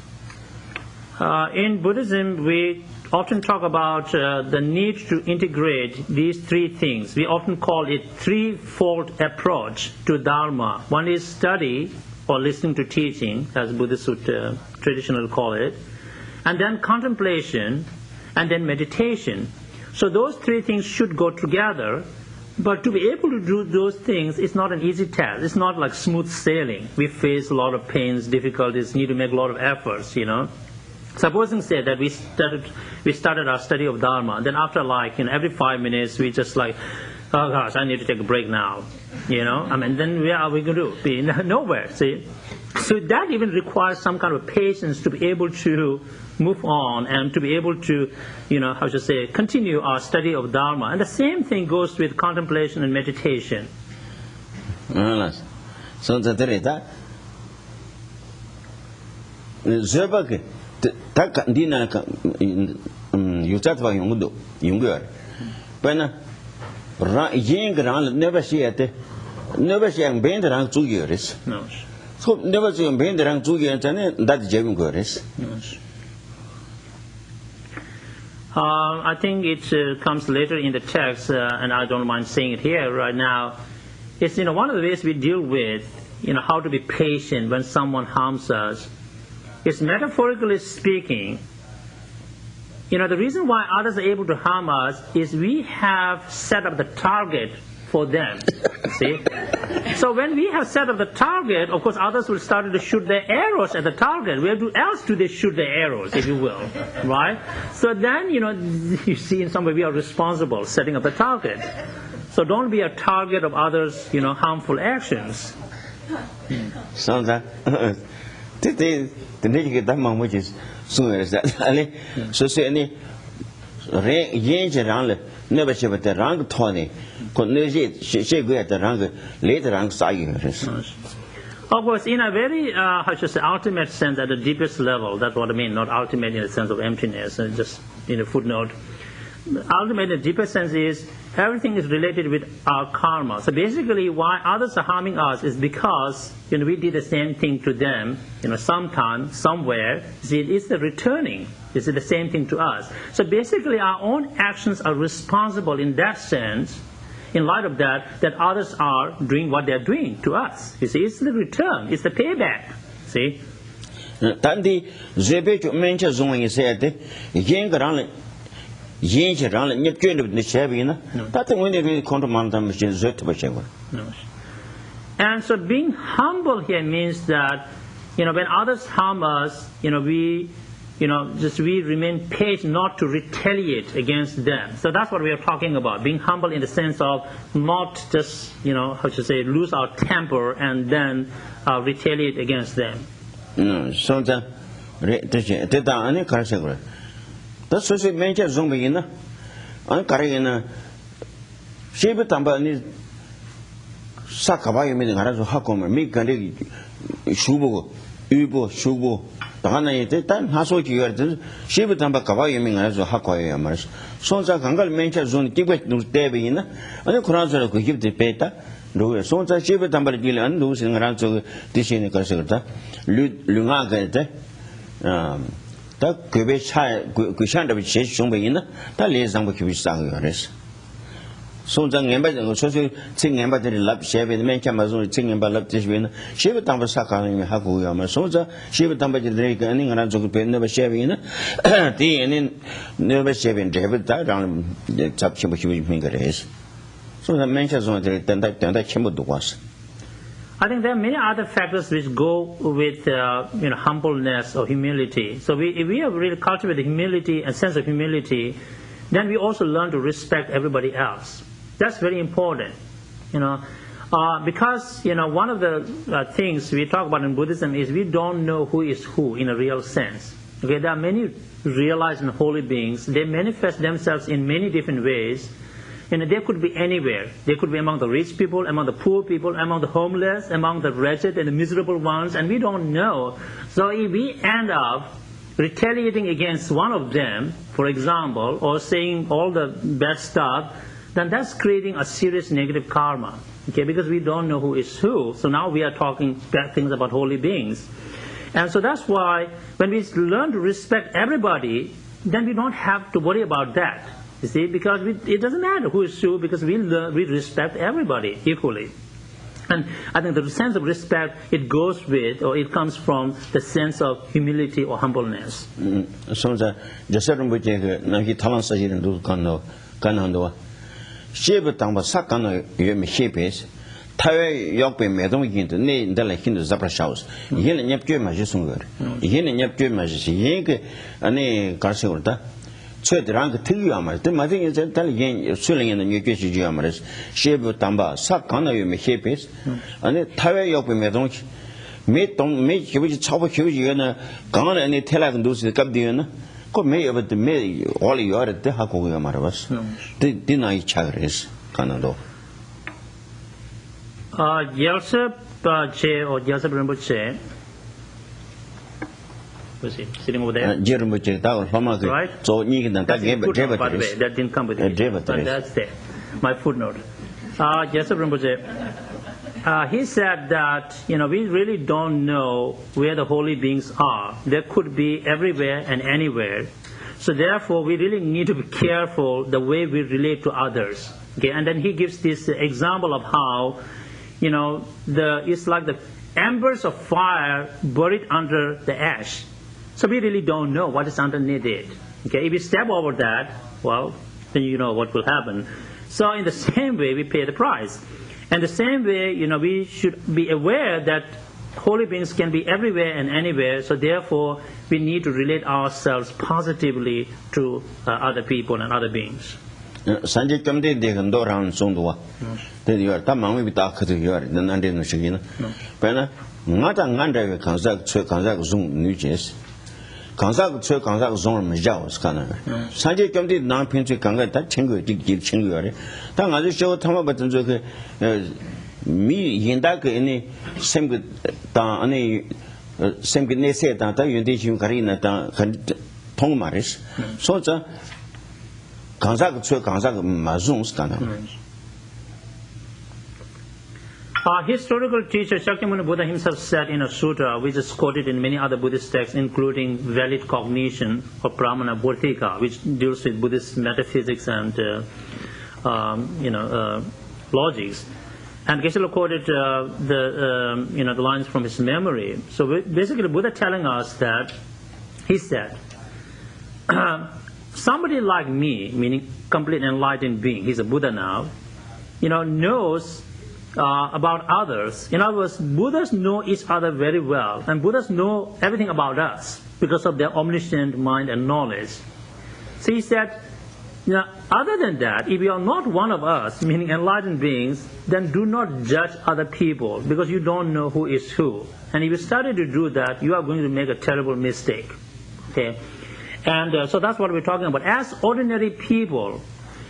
In Buddhism, we often talk about the need to integrate these three things. We often call it threefold approach to dharma. One is study or listening to teaching, as Buddhists would traditionally call it, and then contemplation, and then meditation. So those three things should go together, but to be able to do those things is not an easy task. It's not like smooth sailing. We face a lot of pains, difficulties, need to make a lot of efforts, Supposing, say, that we started our study of Dharma, then after every 5 minutes we just oh gosh, I need to take a break now, I mean, then where are we going to be? Nowhere, see. So that even requires some kind of patience to be able to move on and to be able to, continue our study of Dharma. And the same thing goes with contemplation and meditation. So that tak dina yutatwa yungu when yin gran never see it never see and bend around 2 years so never see and bend around 2 years and that jevin goes I think it comes later in the text, and I don't mind saying it here right now. It's one of the ways we deal with how to be patient when someone harms us. It's metaphorically speaking. The reason why others are able to harm us is we have set up the target for them. See? So when we have set up the target, of course, others will start to shoot their arrows at the target. Where else do they shoot their arrows, if you will, right? So then, you see, in some way, we are responsible setting up the target. So don't be a target of others, harmful actions. So that the negative dharma which is sooner is that so say any range around never ship at the rank Tony could she go at the rank later rank science. Of course, in a very ultimate sense, at the deepest level, that's what I mean, not ultimate in the sense of emptiness, and just in a footnote. Ultimate in the deepest sense is everything is related with our karma. So basically why others are harming us is because we did the same thing to them, sometime, somewhere. See, it's the returning. It's the same thing to us. So basically our own actions are responsible in that sense, in light of that others are doing what they're doing to us. You see, it's the return, it's the payback. See? Tandi Zebe mention zone is said, and so being humble here means that when others harm us, we remain patient not to retaliate against them. So that's what we are talking about, being humble in the sense of not just lose our temper and then retaliate against them. So that's what mention zombie in Karina. She but Tamba Sakaba, you mean Hakom, me can Shubo, Ubo, Shubo, the Hana, then Haso, you are she but Tamba Kava, you mean as a Hakoyamers. So the Kangal mention zone, Tibet no Devina, and the Kuranza could give the peta. So the Shiba Tamba Gilan losing around to this in the Kaseta, Lunga. That could be shy, Kushan of Chase Shumbaina, that lays down what you sang yours. So the member social thing about the love share with the man Camazon singing about love this winner. She would dump a sucker in Hakuyama Sosa, she would dump a drink and around to pay never shaving, tea and in never shaving, David died on the top chimney finger race. So the mentions on the that chamber was. I think there are many other factors which go with humbleness or humility. So if we have really cultivated humility and sense of humility, then we also learn to respect everybody else. That's very important, because one of the things we talk about in Buddhism is we don't know who is who in a real sense. Okay, there are many realized and holy beings. They manifest themselves in many different ways. They could be anywhere. They could be among the rich people, among the poor people, among the homeless, among the wretched and the miserable ones, and we don't know. So if we end up retaliating against one of them, for example, or saying all the bad stuff, then that's creating a serious negative karma. Okay, because we don't know who is who. So now we are talking bad things about holy beings. And so that's why when we learn to respect everybody, then we don't have to worry about that. You see, because it doesn't matter who is who, because we respect everybody equally. And I think the sense of respect, it goes with, or it comes from the sense of humility or humbleness. So the certain which he talents in do Kanando. She but Tamba Sakano, you may shape is. Tawe Yope Medon into name the like in the Zapra Shows. Yen and Yapju Majisungur. Yen and Yapju Majis, Yank, and a Garciota. So the rank 2 yamas, the mother is intelligent, swilling in the new Geshe yamas, shape of Tamba, Sakana, you may shape it, and a Tawe Yope Medon. Don't make huge chopper huge, gone and a tell and do the Cabdiana. Could may over the May, all you are at the Hakuyamaras. Deny Chagres, Canado. Gyeltsen or Gyeltsen Rinpoche, was he sitting over there? Right? So you can by the way, that didn't come with it, but that's there. My footnote. Gyeltsen Rinpoche, he said that we really don't know where the holy beings are. They could be everywhere and anywhere. So therefore, we really need to be careful the way we relate to others. Okay, and then he gives this example of how, it's like the embers of fire buried under the ash. So we really don't know what is underneath it. Okay, if we step over that, well, then you know what will happen. So in the same way, we pay the price. And the same way, we should be aware that holy beings can be everywhere and anywhere. So therefore, we need to relate ourselves positively to other people and other beings. Sanjay Kamde de Gandoran Sondua. Then you are Tamang with Dark to your Nandin Shigina. Pena, not a Nanda Kanzak, Kanzak Zoom, New Jersey. Kanzak, Kanzak Zone, Majawas, Canada. Sanjay Kamde non pinch Kanga, that Chingu, give Chingu. Tang I show Tama Batanzoke, me, Yindak, any same good, any same good Nese, that you teach you Karina, Tong Maris. So Historical teacher Shakyamuni Buddha himself said in a sutra, which is quoted in many other Buddhist texts, including Valid Cognition or Pramana Bodhika, which deals with Buddhist metaphysics and logics. And Geshe quoted the lines from his memory. So basically, Buddha telling us that he said, somebody like me, meaning complete enlightened being, he's a Buddha now, knows about others. In other words, Buddhas know each other very well, and Buddhas know everything about us because of their omniscient mind and knowledge. So he said, other than that, if you are not one of us, meaning enlightened beings, then do not judge other people because you don't know who is who. And if you started to do that, you are going to make a terrible mistake. Okay? And so that's what we're talking about. As ordinary people,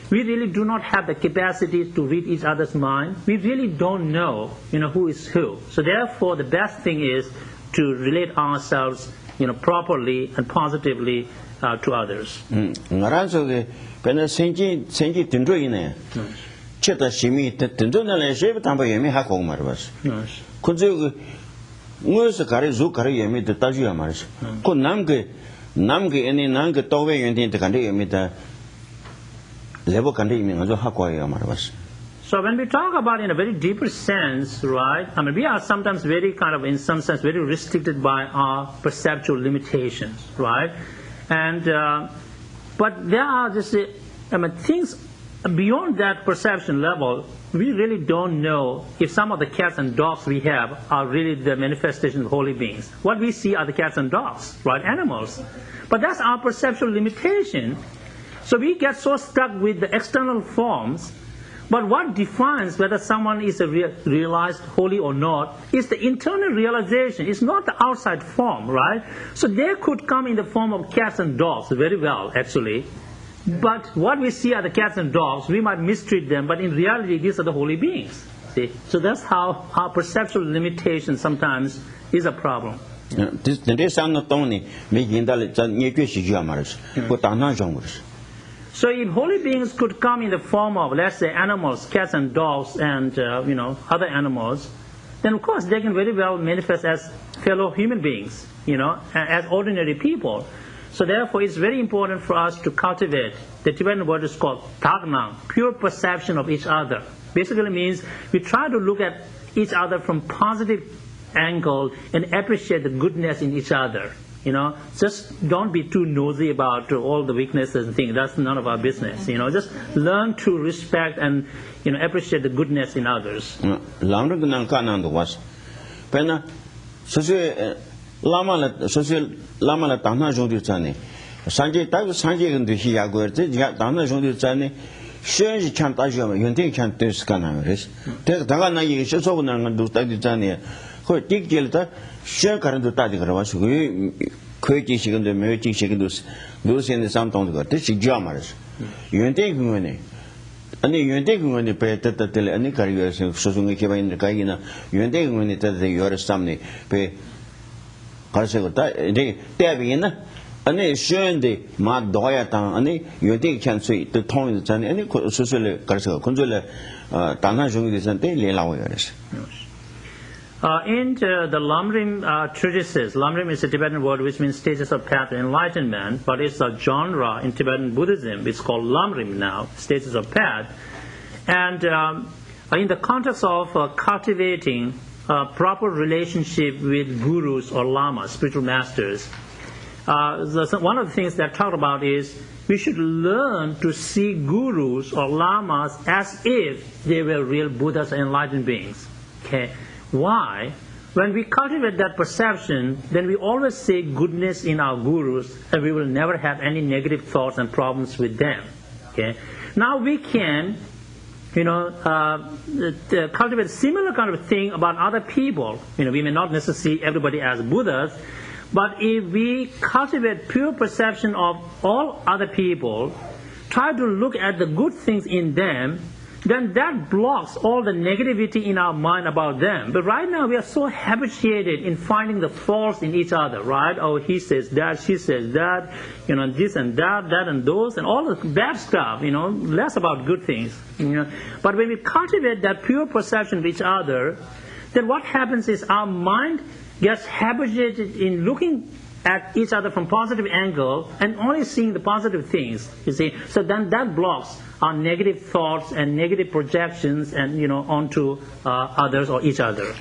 we really do not have the capacity to read each other's mind. We really don't know, who is who. So therefore, the best thing is to relate ourselves, properly and positively to others. Namge any Nanga Tove and the country level country. So when we talk about in a very deeper sense, right, we are sometimes very in some sense, very restricted by our perceptual limitations, right? And, but there are just, things beyond that perception level. We really don't know if some of the cats and dogs we have are really the manifestation of holy beings. What we see are the cats and dogs, right? Animals. But that's our perceptual limitation. So we get so stuck with the external forms. But what defines whether someone is a realized holy or not is the internal realization. It's not the outside form, right? So they could come in the form of cats and dogs very well, actually. But what we see are the cats and dogs. We might mistreat them, but in reality, these are the holy beings. See? So that's how our perceptual limitation sometimes is a problem. So if holy beings could come in the form of, let's say, animals, cats and dogs, and other animals, then of course they can very well manifest as fellow human beings, as ordinary people. So therefore, it's very important for us to cultivate. The Tibetan word is called dharma, pure perception of each other. Basically means we try to look at each other from positive angle and appreciate the goodness in each other. Just don't be too nosy about all the weaknesses and things. That's none of our business. Just learn to respect and appreciate the goodness in others. Lama la Dana Jodi Zane. Sanjay Tag Sanjay and the Hiago, Dana Jodi Zane, Shen can't Ajama, you think can't do scanners. Take Dagana, you should so do study Zania. Who dig Gilta, Shen can't do Tadigrawas, Quaky chicken, the Merity chicken, those in the Sam Tonga, this is Jammers. You think money. And you think when you pay that any career, so soon we came in the Kaina, you think when it does the other Samney pay. Devin, and they shown the Mad Doyatan, and you think can say the tone is any social Consular Dana Jung is a daily lawyers. In the Lamrim treatises, Lamrim is a Tibetan word which means stages of path to enlightenment, but it's a genre in Tibetan Buddhism. It's called Lamrim now, stages of path. And in the context of cultivating a proper relationship with gurus or lamas, spiritual masters, one of the things that talked about is we should learn to see gurus or lamas as if they were real Buddhas and enlightened beings. Okay. Why? When we cultivate that perception, then we always see goodness in our gurus, and we will never have any negative thoughts and problems with them. Okay. Now we can, cultivate similar kind of thing about other people. We may not necessarily see everybody as Buddhas, but if we cultivate pure perception of all other people, try to look at the good things in them, then that blocks all the negativity in our mind about them. But right now we are so habituated in finding the faults in each other, right? Oh, he says that, she says that, this and that and those, and all the bad stuff, less about good things. But when we cultivate that pure perception of each other, then what happens is our mind gets habituated in looking at each other from positive angle and only seeing the positive things, you see. So then that blocks our negative thoughts and negative projections and onto others or each other.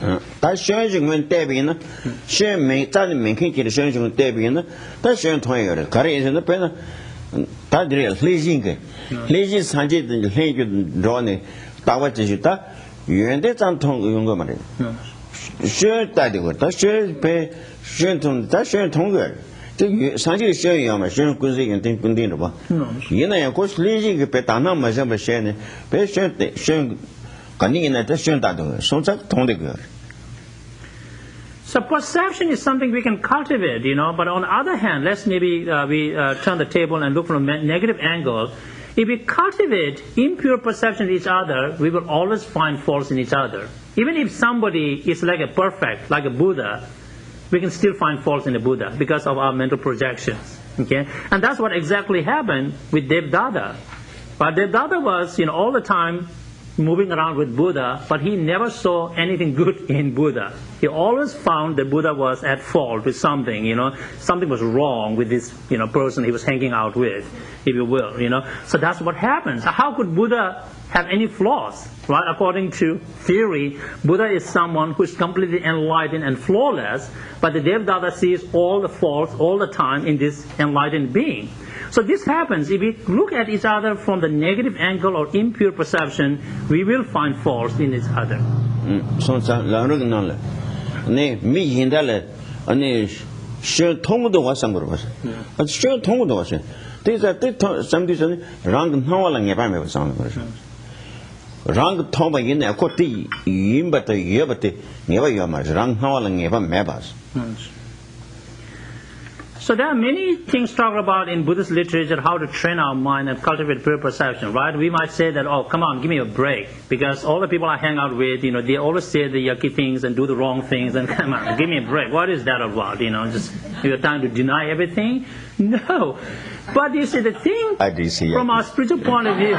So perception is something we can cultivate, but on the other hand, let's maybe we turn the table and look from a negative angle. If we cultivate impure perception of each other, we will always find faults in each other. Even if somebody is like a perfect, like a Buddha, we can still find faults in the Buddha because of our mental projections. Okay, and that's what exactly happened with Devdatta. But Devdatta was, all the time moving around with Buddha, but he never saw anything good in Buddha. He always found that Buddha was at fault with something. Something was wrong with this, person he was hanging out with, if you will. So that's what happens. How could Buddha have any flaws? Right? According to theory, Buddha is someone who is completely enlightened and flawless, but the Devdatta sees all the faults all the time in this enlightened being. So this happens. If we look at each other from the negative angle or impure perception, we will find faults in each other. So there are many things talked about in Buddhist literature, how to train our mind and cultivate pure perception, right? We might say that, oh, come on, give me a break. Because all the people I hang out with, they always say the yucky things and do the wrong things, and come on, give me a break. What is that about? Just you're trying to deny everything? No. But you see, the thing from our spiritual point of view,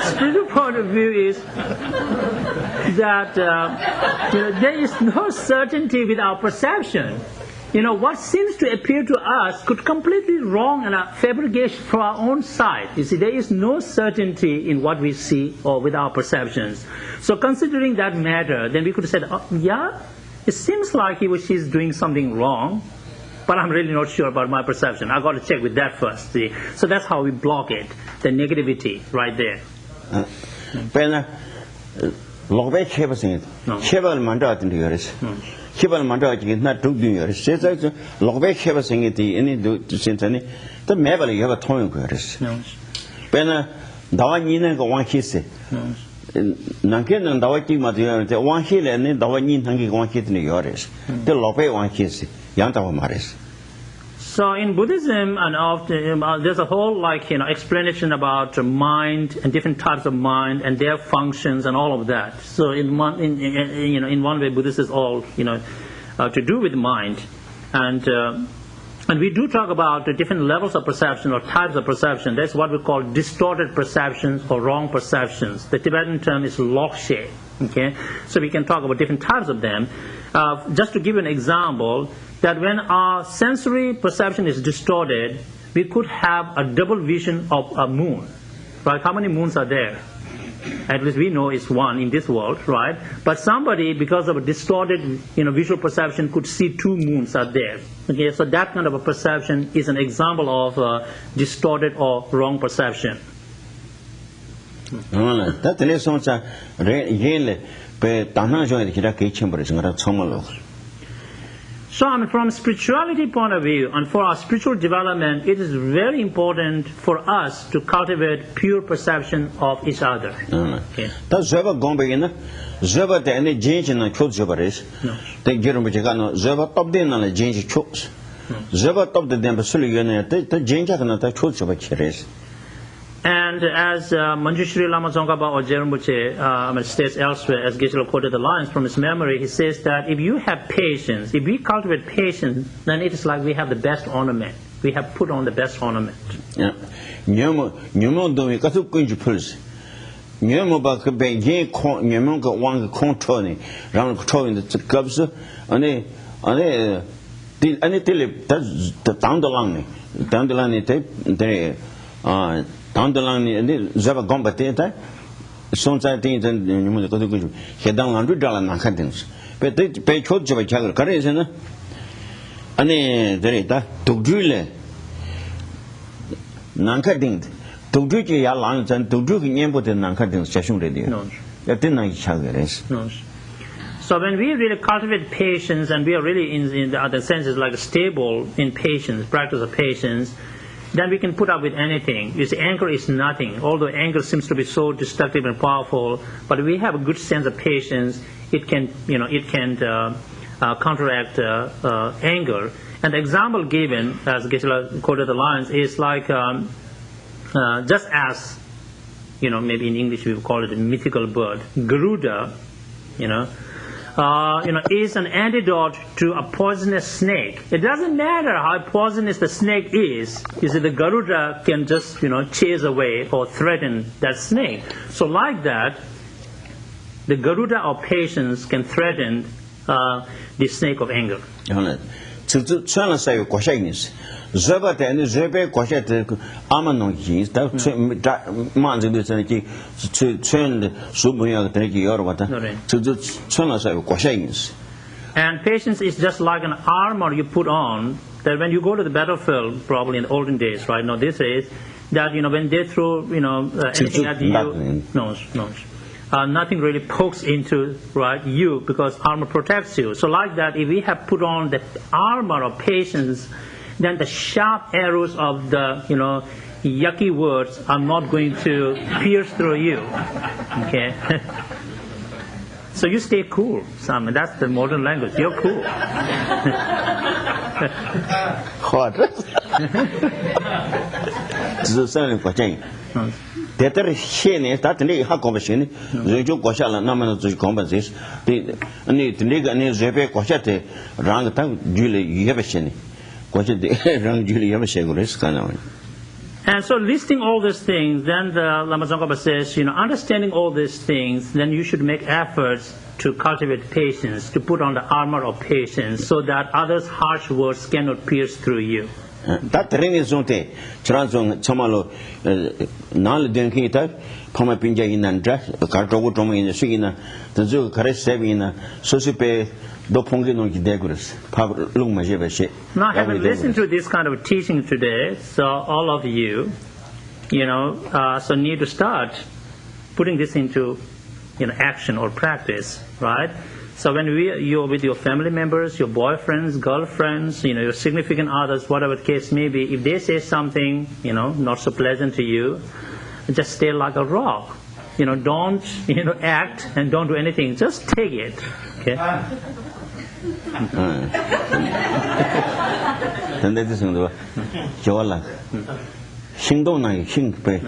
spiritual point of view is that there is no certainty with our perception. What seems to appear to us could completely wrong and a fabrication from our own side. You see, there is no certainty in what we see or with our perceptions. So considering that matter, then we could have said, oh, yeah, it seems like he or she is doing something wrong, but I'm really not sure about my perception. I've got to check with that first. See? So that's how we block it, the negativity right there. Kibal Mandaji not do yours. Says Logbe Keva sing it any do to Sintani. The Mabel you have a toy queries. Bena Dawanina go one kiss. Nankin and Dawaki Madia, the one hill and then Dawanin Hangi one hit in the Yoris. The Lope one kiss, Yanta Maris. So in Buddhism, and often there's a whole explanation about mind and different types of mind and their functions and all of that. So in one way, Buddhism is all to do with mind, and we do talk about the different levels of perception or types of perception. That's what we call distorted perceptions or wrong perceptions. The Tibetan term is lokshe. Okay, so we can talk about different types of them. Just to give an example, that when our sensory perception is distorted, we could have a double vision of a moon. Right? How many moons are there? At least we know it's one in this world, right? But somebody, because of a distorted, visual perception, could see two moons are there. Okay, so that kind of a perception is an example of distorted or wrong perception. So, from a spirituality point of view, and for our spiritual development, it is very important for us to cultivate pure perception of each other. Okay. And as Manjushri Lama Tsongkhapa or Jerimbuche states elsewhere, as Geshe quoted the lines from his memory, he says that if you have patience, if we cultivate patience, then it is like we have the best ornament. We have put on the best ornament. Yeah. down the line zaba gomba teta sonza things and you go to hedan landu dala na khadins pe pe chod jaba chagar kare se na ane dere ta tugdule nan khadin tugdu ki ya lang chan tugdu ki nyem bo de nan khadin chashung de de ya tin na chagares no. So when we really cultivate patience, and we are really in the other senses like stable in patience, practice of patience, then we can put up with anything. You see, anger is nothing. Although anger seems to be so destructive and powerful, but if we have a good sense of patience, it can, counteract anger. And the example given, as Geshe quoted the lines, is like just as, maybe in English we would call it a mythical bird, Garuda, is an antidote to a poisonous snake. It doesn't matter how poisonous the snake is. You see, the Garuda can just, chase away or threaten that snake. So like that, the Garuda of patience can threaten the snake of anger. Zaba and Zebe Quashet Amanongis, that Manzi to turn Subuya Treki or what to the Sonas of Quashings. And patience is just like an armor you put on that when you go to the battlefield, probably in the olden days, right? Now, this is that, when they throw, anything at you, nothing really pokes into you because armor protects you. So like that, if we have put on the armor of patience, then the sharp arrows of the, yucky words are not going to pierce through you. Okay? So you stay cool, Sam. That's the modern language. You're cool. Hot. This is something for change. That shene that ne ha conversation jo kwashala na mana jo conversation the ne nega ne zebe kwashate rang ta jule yebeshene kwashate rang jule yebeshegures kana. And so listing all these things, then the Lama Tsongkhapa says, understanding all these things, then you should make efforts to cultivate patience, to put on the armor of patience, so that others' harsh words cannot pierce through you. That ring is on te transon chamalo nal denki ta pama pinja inandra karto gotomo in sigina the zo karesevina sosipe do pongi no gidegures lung majebeshe. Now, having listened to this kind of teaching today, so all of you, so need to start putting this into action or practice, right? So when you're with your family members, your boyfriends, girlfriends, your significant others, whatever the case may be, if they say something, not so pleasant to you, just stay like a rock. Don't, act and don't do anything. Just take it. Okay? And that is no jola. Shingdong na shing pe.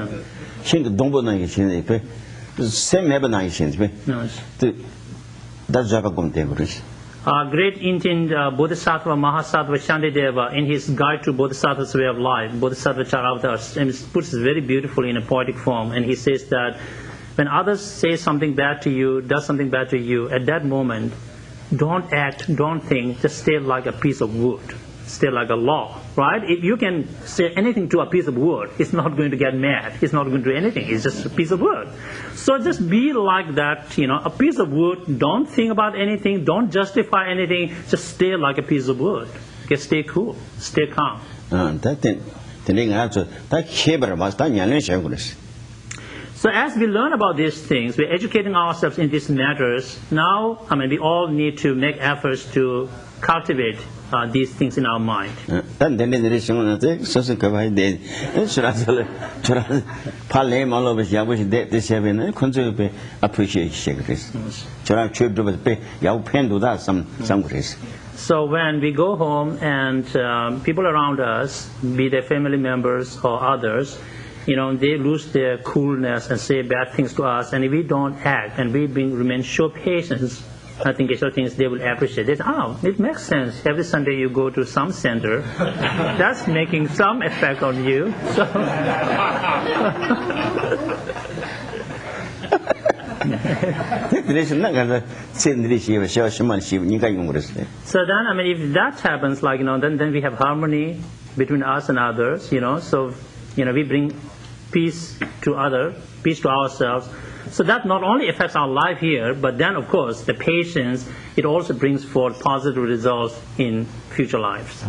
Shing dongbo na shin pe. Same never na shin pe. That's Great Indian Bodhisattva Mahasattva Shantideva, in his Guide to Bodhisattva's Way of Life, Bodhisattva Charavatars, puts it very beautifully in a poetic form, and he says that when others say something bad to you, does something bad to you, at that moment, don't act, don't think, just stay like a piece of wood, stay like a log, right? If you can say anything to a piece of wood, it's not going to get mad, it's not going to do anything, it's just a piece of wood. So just be like that, a piece of wood, don't think about anything, don't justify anything, just stay like a piece of wood. Okay, stay cool, stay calm. So as we learn about these things, we're educating ourselves in these matters. Now, we all need to make efforts to cultivate these things in our mind. So when we go home and people around us, be they family members or others, they lose their coolness and say bad things to us, and if we don't act and we remain show patience, I think Geshe things they will appreciate it. It makes sense. Every Sunday you go to some center, that's making some effect on you. So, so then, if that happens, then we have harmony between us and others, so, we bring peace to others, peace to ourselves. So that not only affects our life here, but then, of course, the patience, it also brings forth positive results in future lives.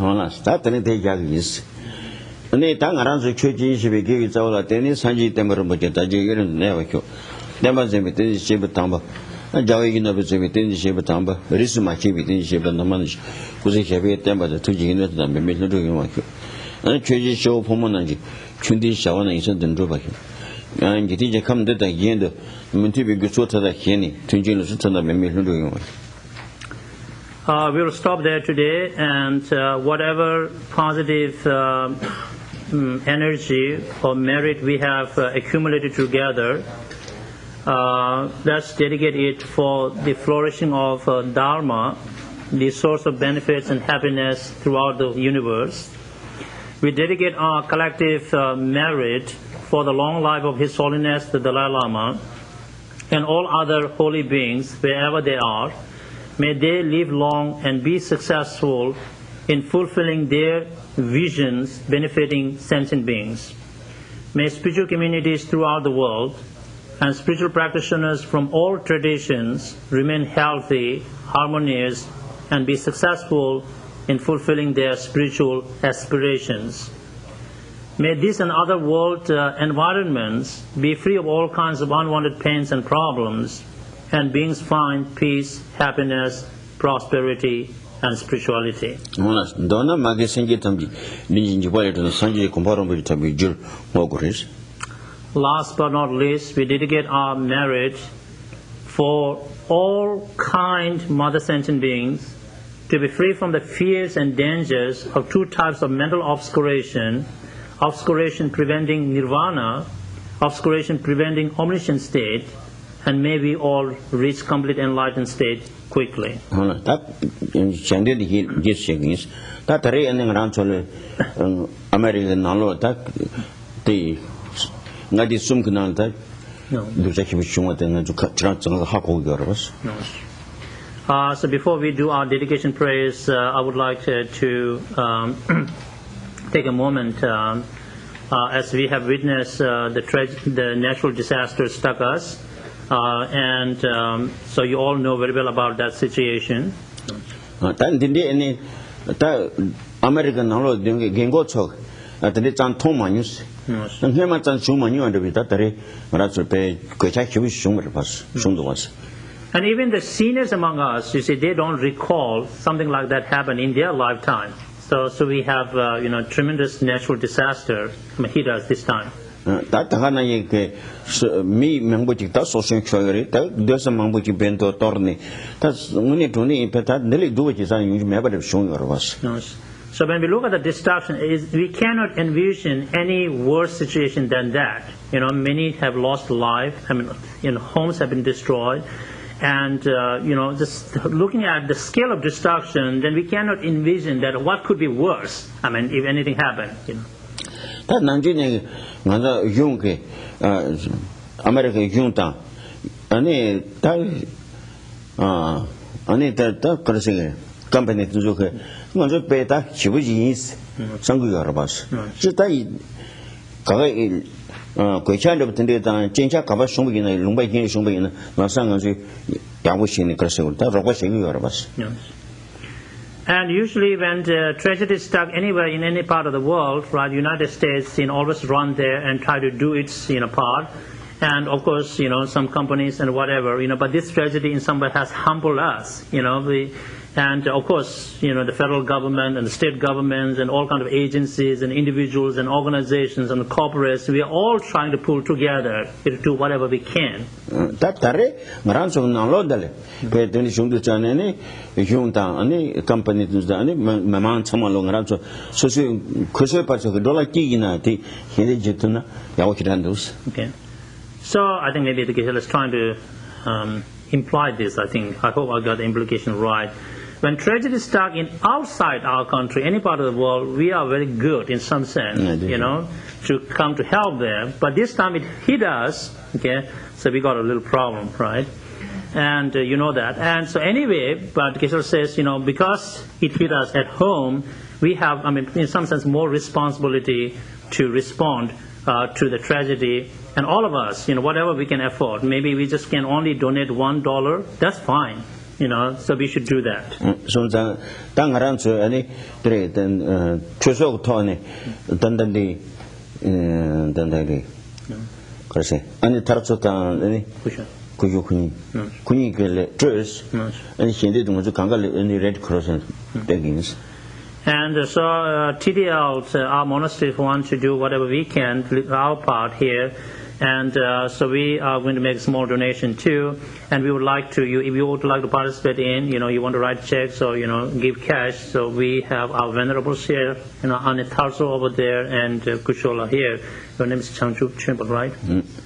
We'll stop there today, and whatever positive energy or merit we have accumulated together, let's dedicate it for the flourishing of dharma, the source of benefits and happiness throughout the universe. We dedicate our collective merit for the long life of His Holiness the Dalai Lama and all other holy beings wherever they are. May they live long and be successful in fulfilling their visions benefiting sentient beings. May spiritual communities throughout the world and spiritual practitioners from all traditions remain healthy, harmonious, and be successful in fulfilling their spiritual aspirations. May this and other world environments be free of all kinds of unwanted pains and problems, and beings find peace, happiness, prosperity, and spirituality. Last but not least, we dedicate our merit for all kind mother sentient beings to be free from the fears and dangers of two types of mental obscuration preventing nirvana, obscuration preventing omniscient state, and may we all reach complete enlightened state quickly. So before we do our dedication prayers, I would like to take a moment as we have witnessed the natural disaster struck us, and so you all know very well about that situation. And even the seniors among us, you see, they don't recall something like that happened in their lifetime. So we have tremendous natural disaster hit us this time. So when we look at the destruction, we cannot envision any worse situation than that. Many have lost life. Homes have been destroyed. And, just looking at the scale of destruction, then we cannot envision that what could be worse, if anything happened. American junta. Ani ta ani ta karasinge company to joke. Ngonjo beta chibuji is sangu yarabas. Jitai kaga Quechan of Tendeta, Chincha Kava Shumbin, Lumbakin Shumbin, Masangazi, Yawushin, Krasulta, Robashing Yorabas. And usually when the tragedy is stuck anywhere in any part of the world, right, United States always run there and try to do its part. And of course, some companies and whatever, but this tragedy in some way has humbled us, and of course, the federal government and the state governments and all kinds of agencies and individuals and organizations and corporates, we are all trying to pull together to do whatever we can. That tare, Maranso Nalodale, Petani Shundu Chanene, Junta, any company to the Maman Samalong Ranso, so Kusepas of the Dollar Kigina, Hidjituna, Yawakirandos. Okay. So I think maybe the Geshe is trying to imply this, I hope I got the implication right. When tragedy is stuck in outside our country, any part of the world, we are very good in some sense, to come to help them. But this time it hit us, okay, so we got a little problem, right? And you know that. And so anyway, but Geshe says, because it hit us at home, we have, in some sense, more responsibility to respond to the tragedy. And all of us, whatever we can afford, maybe we just can only donate $1, that's fine. So we should do that. So the Tangaranso, any trade and Chusok Tony, Dandandi, Dandali, Corse, any Tarsota, any Kuyukuni, Kunikele, Church, and she did want to Kangal, any Red Cross and beggings. And so TDL, our monastery, want to do whatever we can, our part here. And so we are going to make a small donation too, and we would like to, if you would like to participate in, you want to write checks or, give cash, so we have our Venerable Geshe, Anitarso over there, and Kushola here. Your name is Changchup Chimpa, right?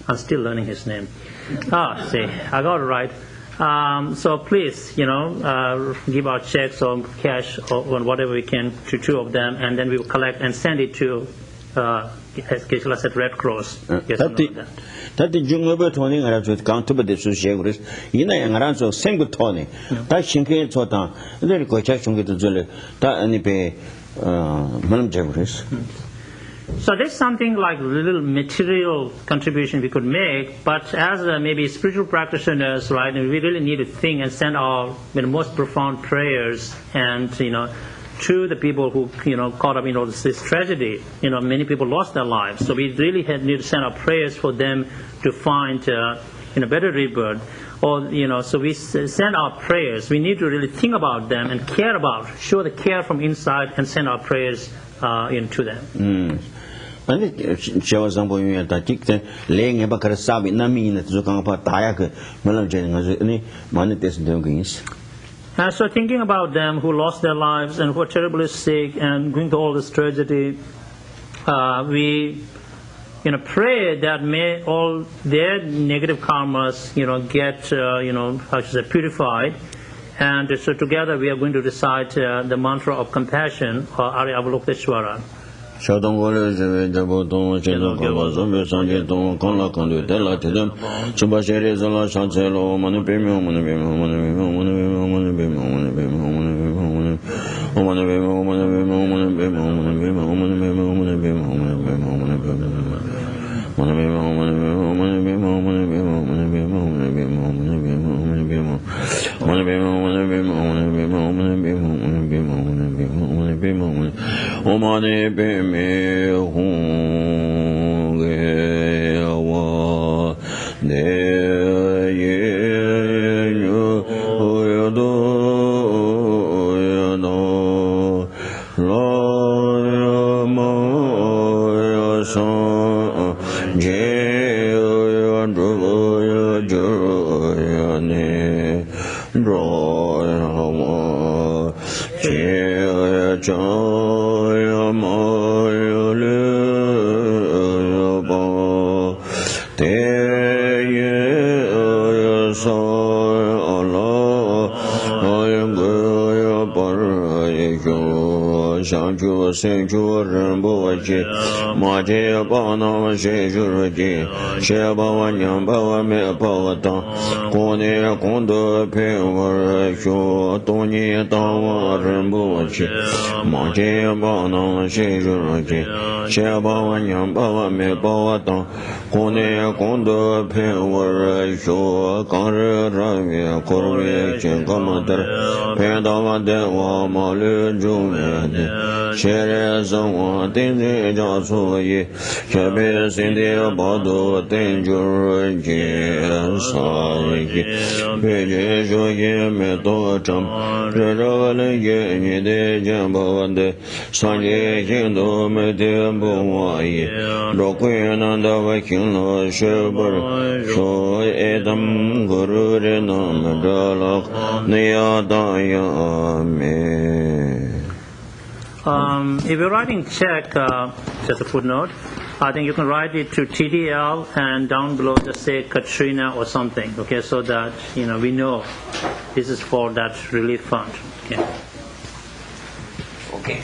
I'm still learning his name. See, I got it right. So please, give our checks or cash or whatever we can to two of them, and then we will collect and send it to as Geshe said, Red Cross. That the jungle Tony with countable the socialis, in a ranzo single Tony, that Shinkin Tota, then go check to Zule, that any pay Madam Jeffries. So there's something like little material contribution we could make, but as maybe spiritual practitioners, right, we really need to think and send our most profound prayers and, to the people who, caught up in all this tragedy. Many people lost their lives. So we really need to send our prayers for them to find, better rebirth. Or, so we send our prayers. We need to really think about them and care about, show the care from inside and send our prayers to them. Laying about Karasabi, Namin, Zukanga, Tayak, Melange, so thinking about them who lost their lives and who are terribly sick and going through all this tragedy, we pray that may all their negative karmas get purified, and so together we are going to recite the mantra of compassion or Arya Avalokiteshvara. Shadongole Jabotong, Chedokava, Sanjay Don, Konla Condu, Della Tidum, Subasheri Zala Shanselo, Manipimo, Omane be me hung wa de ye yo do no lo mo so je yo do yo ne ro mo che cho 想住生住人不接，马街巴那谁住接，谁把我娘把我妹把我当，过年功德陪我学，多年当我人不接，马街巴那谁住接，谁把我娘把我妹把我当，过年功德陪我学，刚日热月过月见个么的，陪到我的我马路中的，谁人生我定在家作业，这辈身的宝都定就是结啥业，别结说也没多长，这个人也你的见不的，三界心都没听不我也，若归难的我听了是不是说一等个人那么着了，你要答应没？If you're writing check, just a footnote, I think you can write it to TDL and down below just say Katrina or something, okay, so that, we know this is for that relief fund. Okay.